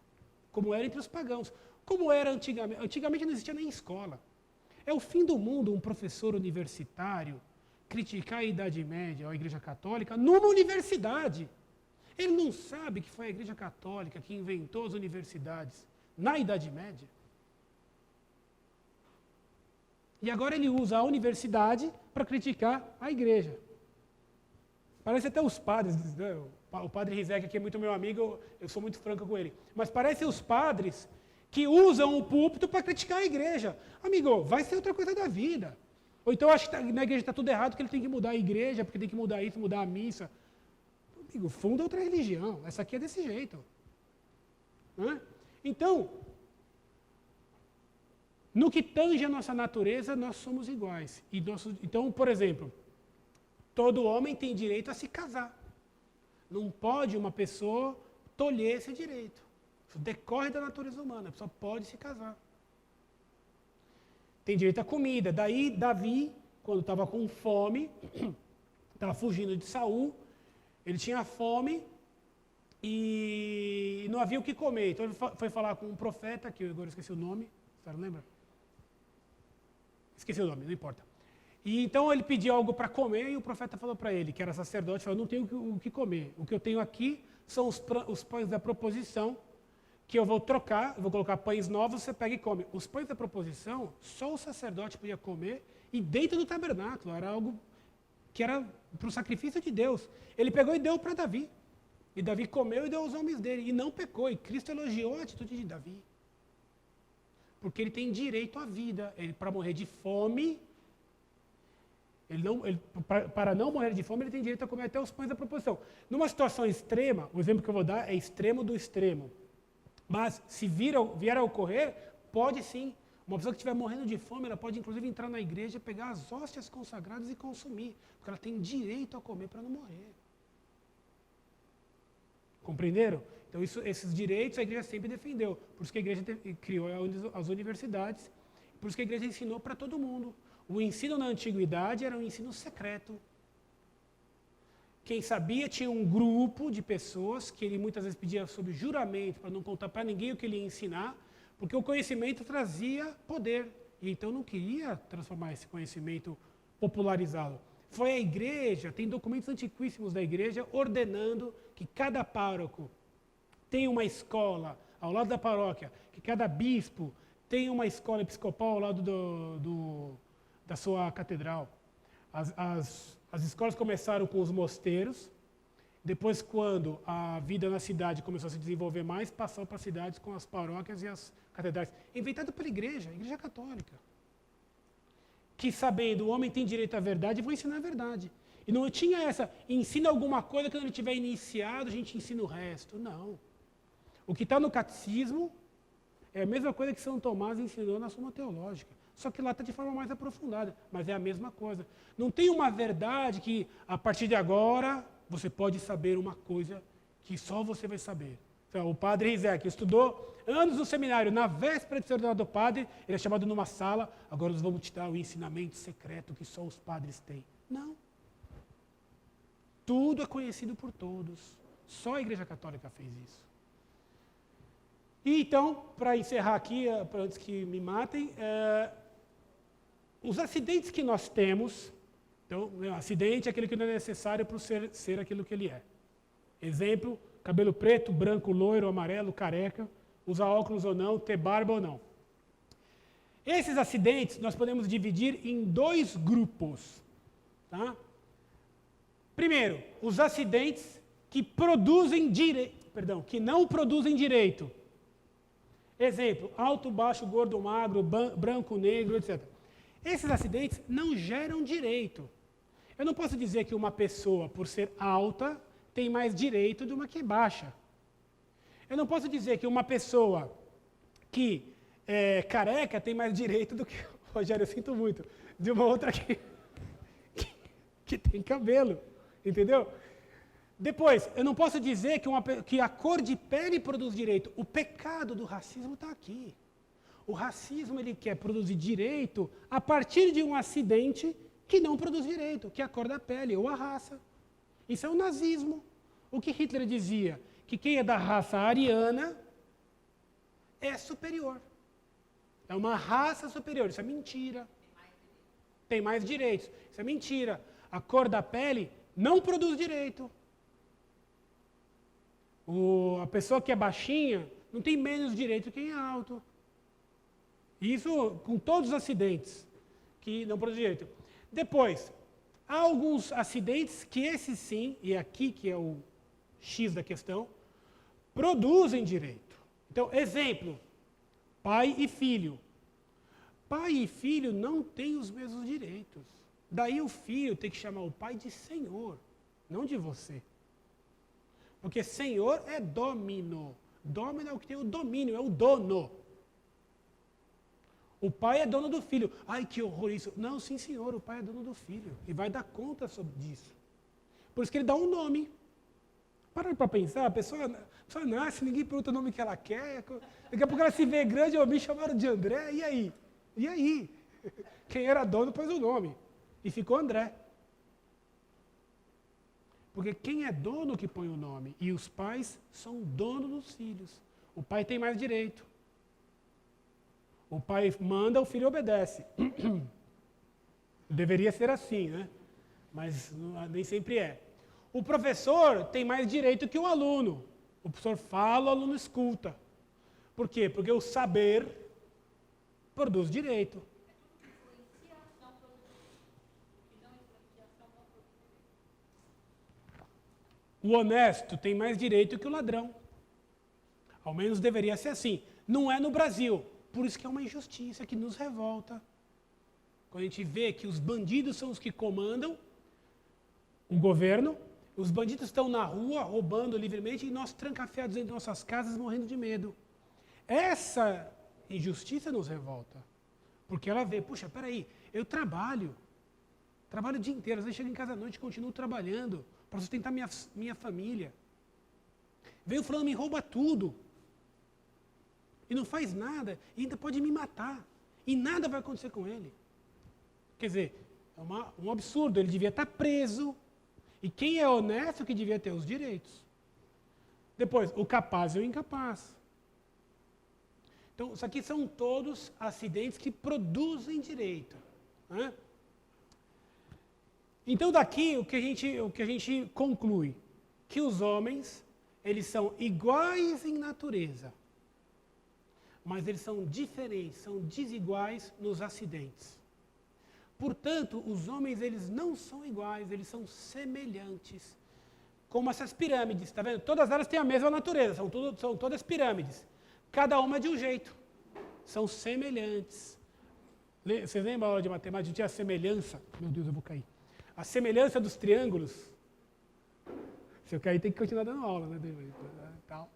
como era entre os pagãos. Como era antigamente. Antigamente não existia nem escola. É o fim do mundo um professor universitário criticar a Idade Média ou a Igreja Católica numa universidade. Ele não sabe que foi a Igreja Católica que inventou as universidades na Idade Média. E agora ele usa a universidade para criticar a igreja. Parece até os padres, né? O padre Rizek, que é muito meu amigo, eu sou muito franco com ele. Mas parece os padres que usam o púlpito para criticar a igreja. Amigo, vai ser outra coisa da vida. Ou então acha que na igreja está tudo errado, que ele tem que mudar a igreja, porque tem que mudar isso, mudar a missa. amigo, funda outra religião. Essa aqui é desse jeito. Né? Então, no que tange a nossa natureza, nós somos iguais. Então, por exemplo, todo homem tem direito a se casar. Não pode uma pessoa tolher esse direito. Isso decorre da natureza humana. A pessoa pode se casar. Tem direito à comida. Daí, Davi, quando estava com fome, estava fugindo de Saul, ele tinha fome e não havia o que comer. Então, ele foi falar com um profeta, que eu agora esqueci o nome. Você não lembra? Esqueci o nome, não importa. E então ele pediu algo para comer e o profeta falou para ele, que era sacerdote, falou, não tenho o que comer. O que eu tenho aqui são os pães da proposição, que eu vou trocar, eu vou colocar pães novos, você pega e come. Os pães da proposição, só o sacerdote podia comer e dentro do tabernáculo, era algo que era para o sacrifício de Deus. Ele pegou e deu para Davi. E Davi comeu e deu aos homens dele. E não pecou. E Cristo elogiou a atitude de Davi. Porque ele tem direito à vida. Para morrer de fome, para não morrer de fome, ele tem direito a comer até os pães da proposição. Numa situação extrema, o exemplo que eu vou dar é extremo do extremo. Mas se vier a ocorrer, pode sim. Uma pessoa que estiver morrendo de fome, ela pode inclusive entrar na igreja, pegar as hóstias consagradas e consumir. Porque ela tem direito a comer para não morrer. Compreenderam? Então esses direitos a igreja sempre defendeu. Por isso que a igreja criou as universidades. Por isso que a igreja ensinou para todo mundo. O ensino na antiguidade era um ensino secreto. Quem sabia tinha um grupo de pessoas que ele muitas vezes pedia sob juramento para não contar para ninguém o que ele ia ensinar, porque o conhecimento trazia poder. E então não queria transformar esse conhecimento, popularizá-lo. Foi a igreja, tem documentos antiquíssimos da igreja ordenando que cada pároco tenha uma escola ao lado da paróquia, que cada bispo tenha uma escola episcopal ao lado da sua catedral. As escolas começaram com os mosteiros, depois, quando a vida na cidade começou a se desenvolver mais, passou para as cidades com as paróquias e as catedrais. Inventado pela igreja, a igreja católica. Que sabendo, o homem tem direito à verdade, vou ensinar a verdade. E não tinha essa, ensina alguma coisa, quando ele tiver iniciado, a gente ensina o resto. Não. O que está no catecismo é a mesma coisa que São Tomás ensinou na Suma Teológica. Só que lá está de forma mais aprofundada, mas é a mesma coisa. Não tem uma verdade que, a partir de agora, você pode saber uma coisa que só você vai saber. Então, o padre Rizek, que estudou anos no seminário, na véspera de ser ordenado padre, ele é chamado numa sala, agora nós vamos te dar o ensinamento secreto que só os padres têm. Não. Tudo é conhecido por todos. Só a Igreja Católica fez isso. E então, para encerrar aqui, antes que me matem, os acidentes que nós temos, então, acidente é aquele que não é necessário para ser aquilo que ele é. Exemplo, cabelo preto, branco, loiro, amarelo, careca, usar óculos ou não, ter barba ou não. Esses acidentes nós podemos dividir em dois grupos. Tá? Primeiro, os acidentes que que não produzem direito. Exemplo, alto, baixo, gordo, magro, branco, negro, etc. Esses acidentes não geram direito. Eu não posso dizer que uma pessoa, por ser alta, tem mais direito do que baixa. Eu não posso dizer que uma pessoa que é careca tem mais direito do que... Rogério, eu sinto muito. De uma outra que tem cabelo. Entendeu? Depois, eu não posso dizer que a cor de pele produz direito. O pecado do racismo está aqui. O racismo ele quer produzir direito a partir de um acidente que não produz direito, que é a cor da pele ou a raça. Isso é o nazismo. O que Hitler dizia? Que quem é da raça ariana é superior. É uma raça superior. Isso é mentira. Tem mais direitos. Isso é mentira. A cor da pele não produz direito. A pessoa que é baixinha não tem menos direito que quem é alto. Isso com todos os acidentes que não produzem direito. Depois, há alguns acidentes que esses sim, e aqui que é o X da questão, produzem direito. Então, exemplo, pai e filho. Pai e filho não têm os mesmos direitos. Daí o filho tem que chamar o pai de senhor, não de você. Porque senhor é domino. Domino é o que tem o domínio, é o dono. O pai é dono do filho. Ai, que horror isso. Não, sim, senhor, o pai é dono do filho. E vai dar conta disso. Por isso que ele dá um nome. Para pensar, a pessoa nasce, ninguém pergunta o nome que ela quer. Daqui a pouco ela se vê grande, ou me chamaram de André, e aí? E aí? Quem era dono pôs o nome. E ficou André. Porque quem é dono que põe o nome. E os pais são donos dos filhos. O pai tem mais direito. O pai manda, o filho obedece. Deveria ser assim, né? Mas nem sempre é. O professor tem mais direito que o aluno. O professor fala, o aluno escuta. Por quê? Porque o saber produz direito. O honesto tem mais direito que o ladrão. Ao menos deveria ser assim. Não é no Brasil. Por isso que é uma injustiça que nos revolta. Quando a gente vê que os bandidos são os que comandam o governo, os bandidos estão na rua roubando livremente e nós trancafiados em nossas casas morrendo de medo. Essa injustiça nos revolta. Porque ela vê, puxa, peraí, eu trabalho o dia inteiro, às vezes chego em casa à noite e continuo trabalhando para sustentar minha família. Veio fulano, me rouba tudo. E não faz nada, e ainda pode me matar. E nada vai acontecer com ele. Quer dizer, é um absurdo, ele devia estar preso. E quem é honesto que devia ter os direitos. Depois, o capaz e o incapaz. Então, isso aqui são todos acidentes que produzem direito. Né? Então, daqui, o que a gente conclui? Que os homens, eles são iguais em natureza. Mas eles são diferentes, são desiguais nos acidentes. Portanto, os homens eles não são iguais, eles são semelhantes. Como essas pirâmides, está vendo? Todas elas têm a mesma natureza, são todas pirâmides. Cada uma de um jeito. São semelhantes. Vocês lembram a aula de matemática? Tinha a semelhança. Meu Deus, eu vou cair. A semelhança dos triângulos. Se eu cair, tem que continuar dando aula, né? Tal.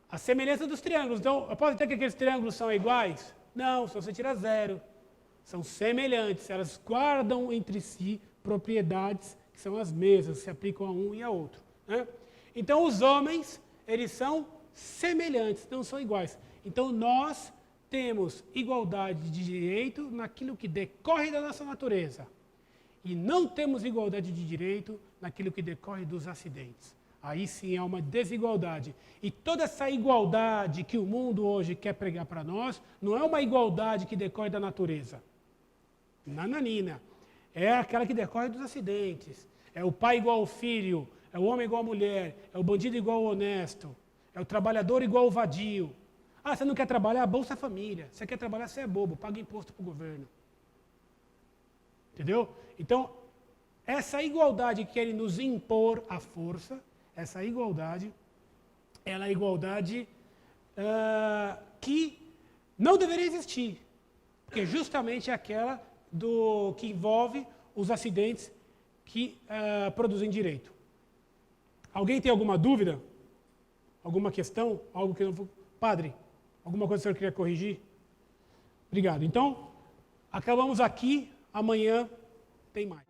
A semelhança dos triângulos. Então, eu posso dizer que aqueles triângulos são iguais? Não, se você tira zero. São semelhantes, elas guardam entre si propriedades que são as mesmas, se aplicam a um e a outro. Né? Então, os homens, eles são semelhantes, não são iguais. Então, nós temos igualdade de direito naquilo que decorre da nossa natureza. E não temos igualdade de direito naquilo que decorre dos acidentes. Aí sim há uma desigualdade. E toda essa igualdade que o mundo hoje quer pregar para nós, não é uma igualdade que decorre da natureza. Nananina. É aquela que decorre dos acidentes. É o pai igual ao filho, é o homem igual à mulher, é o bandido igual ao honesto, é o trabalhador igual ao vadio. Ah, você não quer trabalhar? Bolsa Família. Você quer trabalhar, você é bobo, paga imposto para o governo. Entendeu? Então, essa igualdade que querem nos impor à força, essa igualdade, ela é a igualdade que não deveria existir. Porque justamente é aquela que envolve os acidentes que produzem direito. Alguém tem alguma dúvida? Alguma questão? Algo que não... Padre, alguma coisa que o senhor queria corrigir? Obrigado. Então, acabamos aqui. Amanhã tem mais.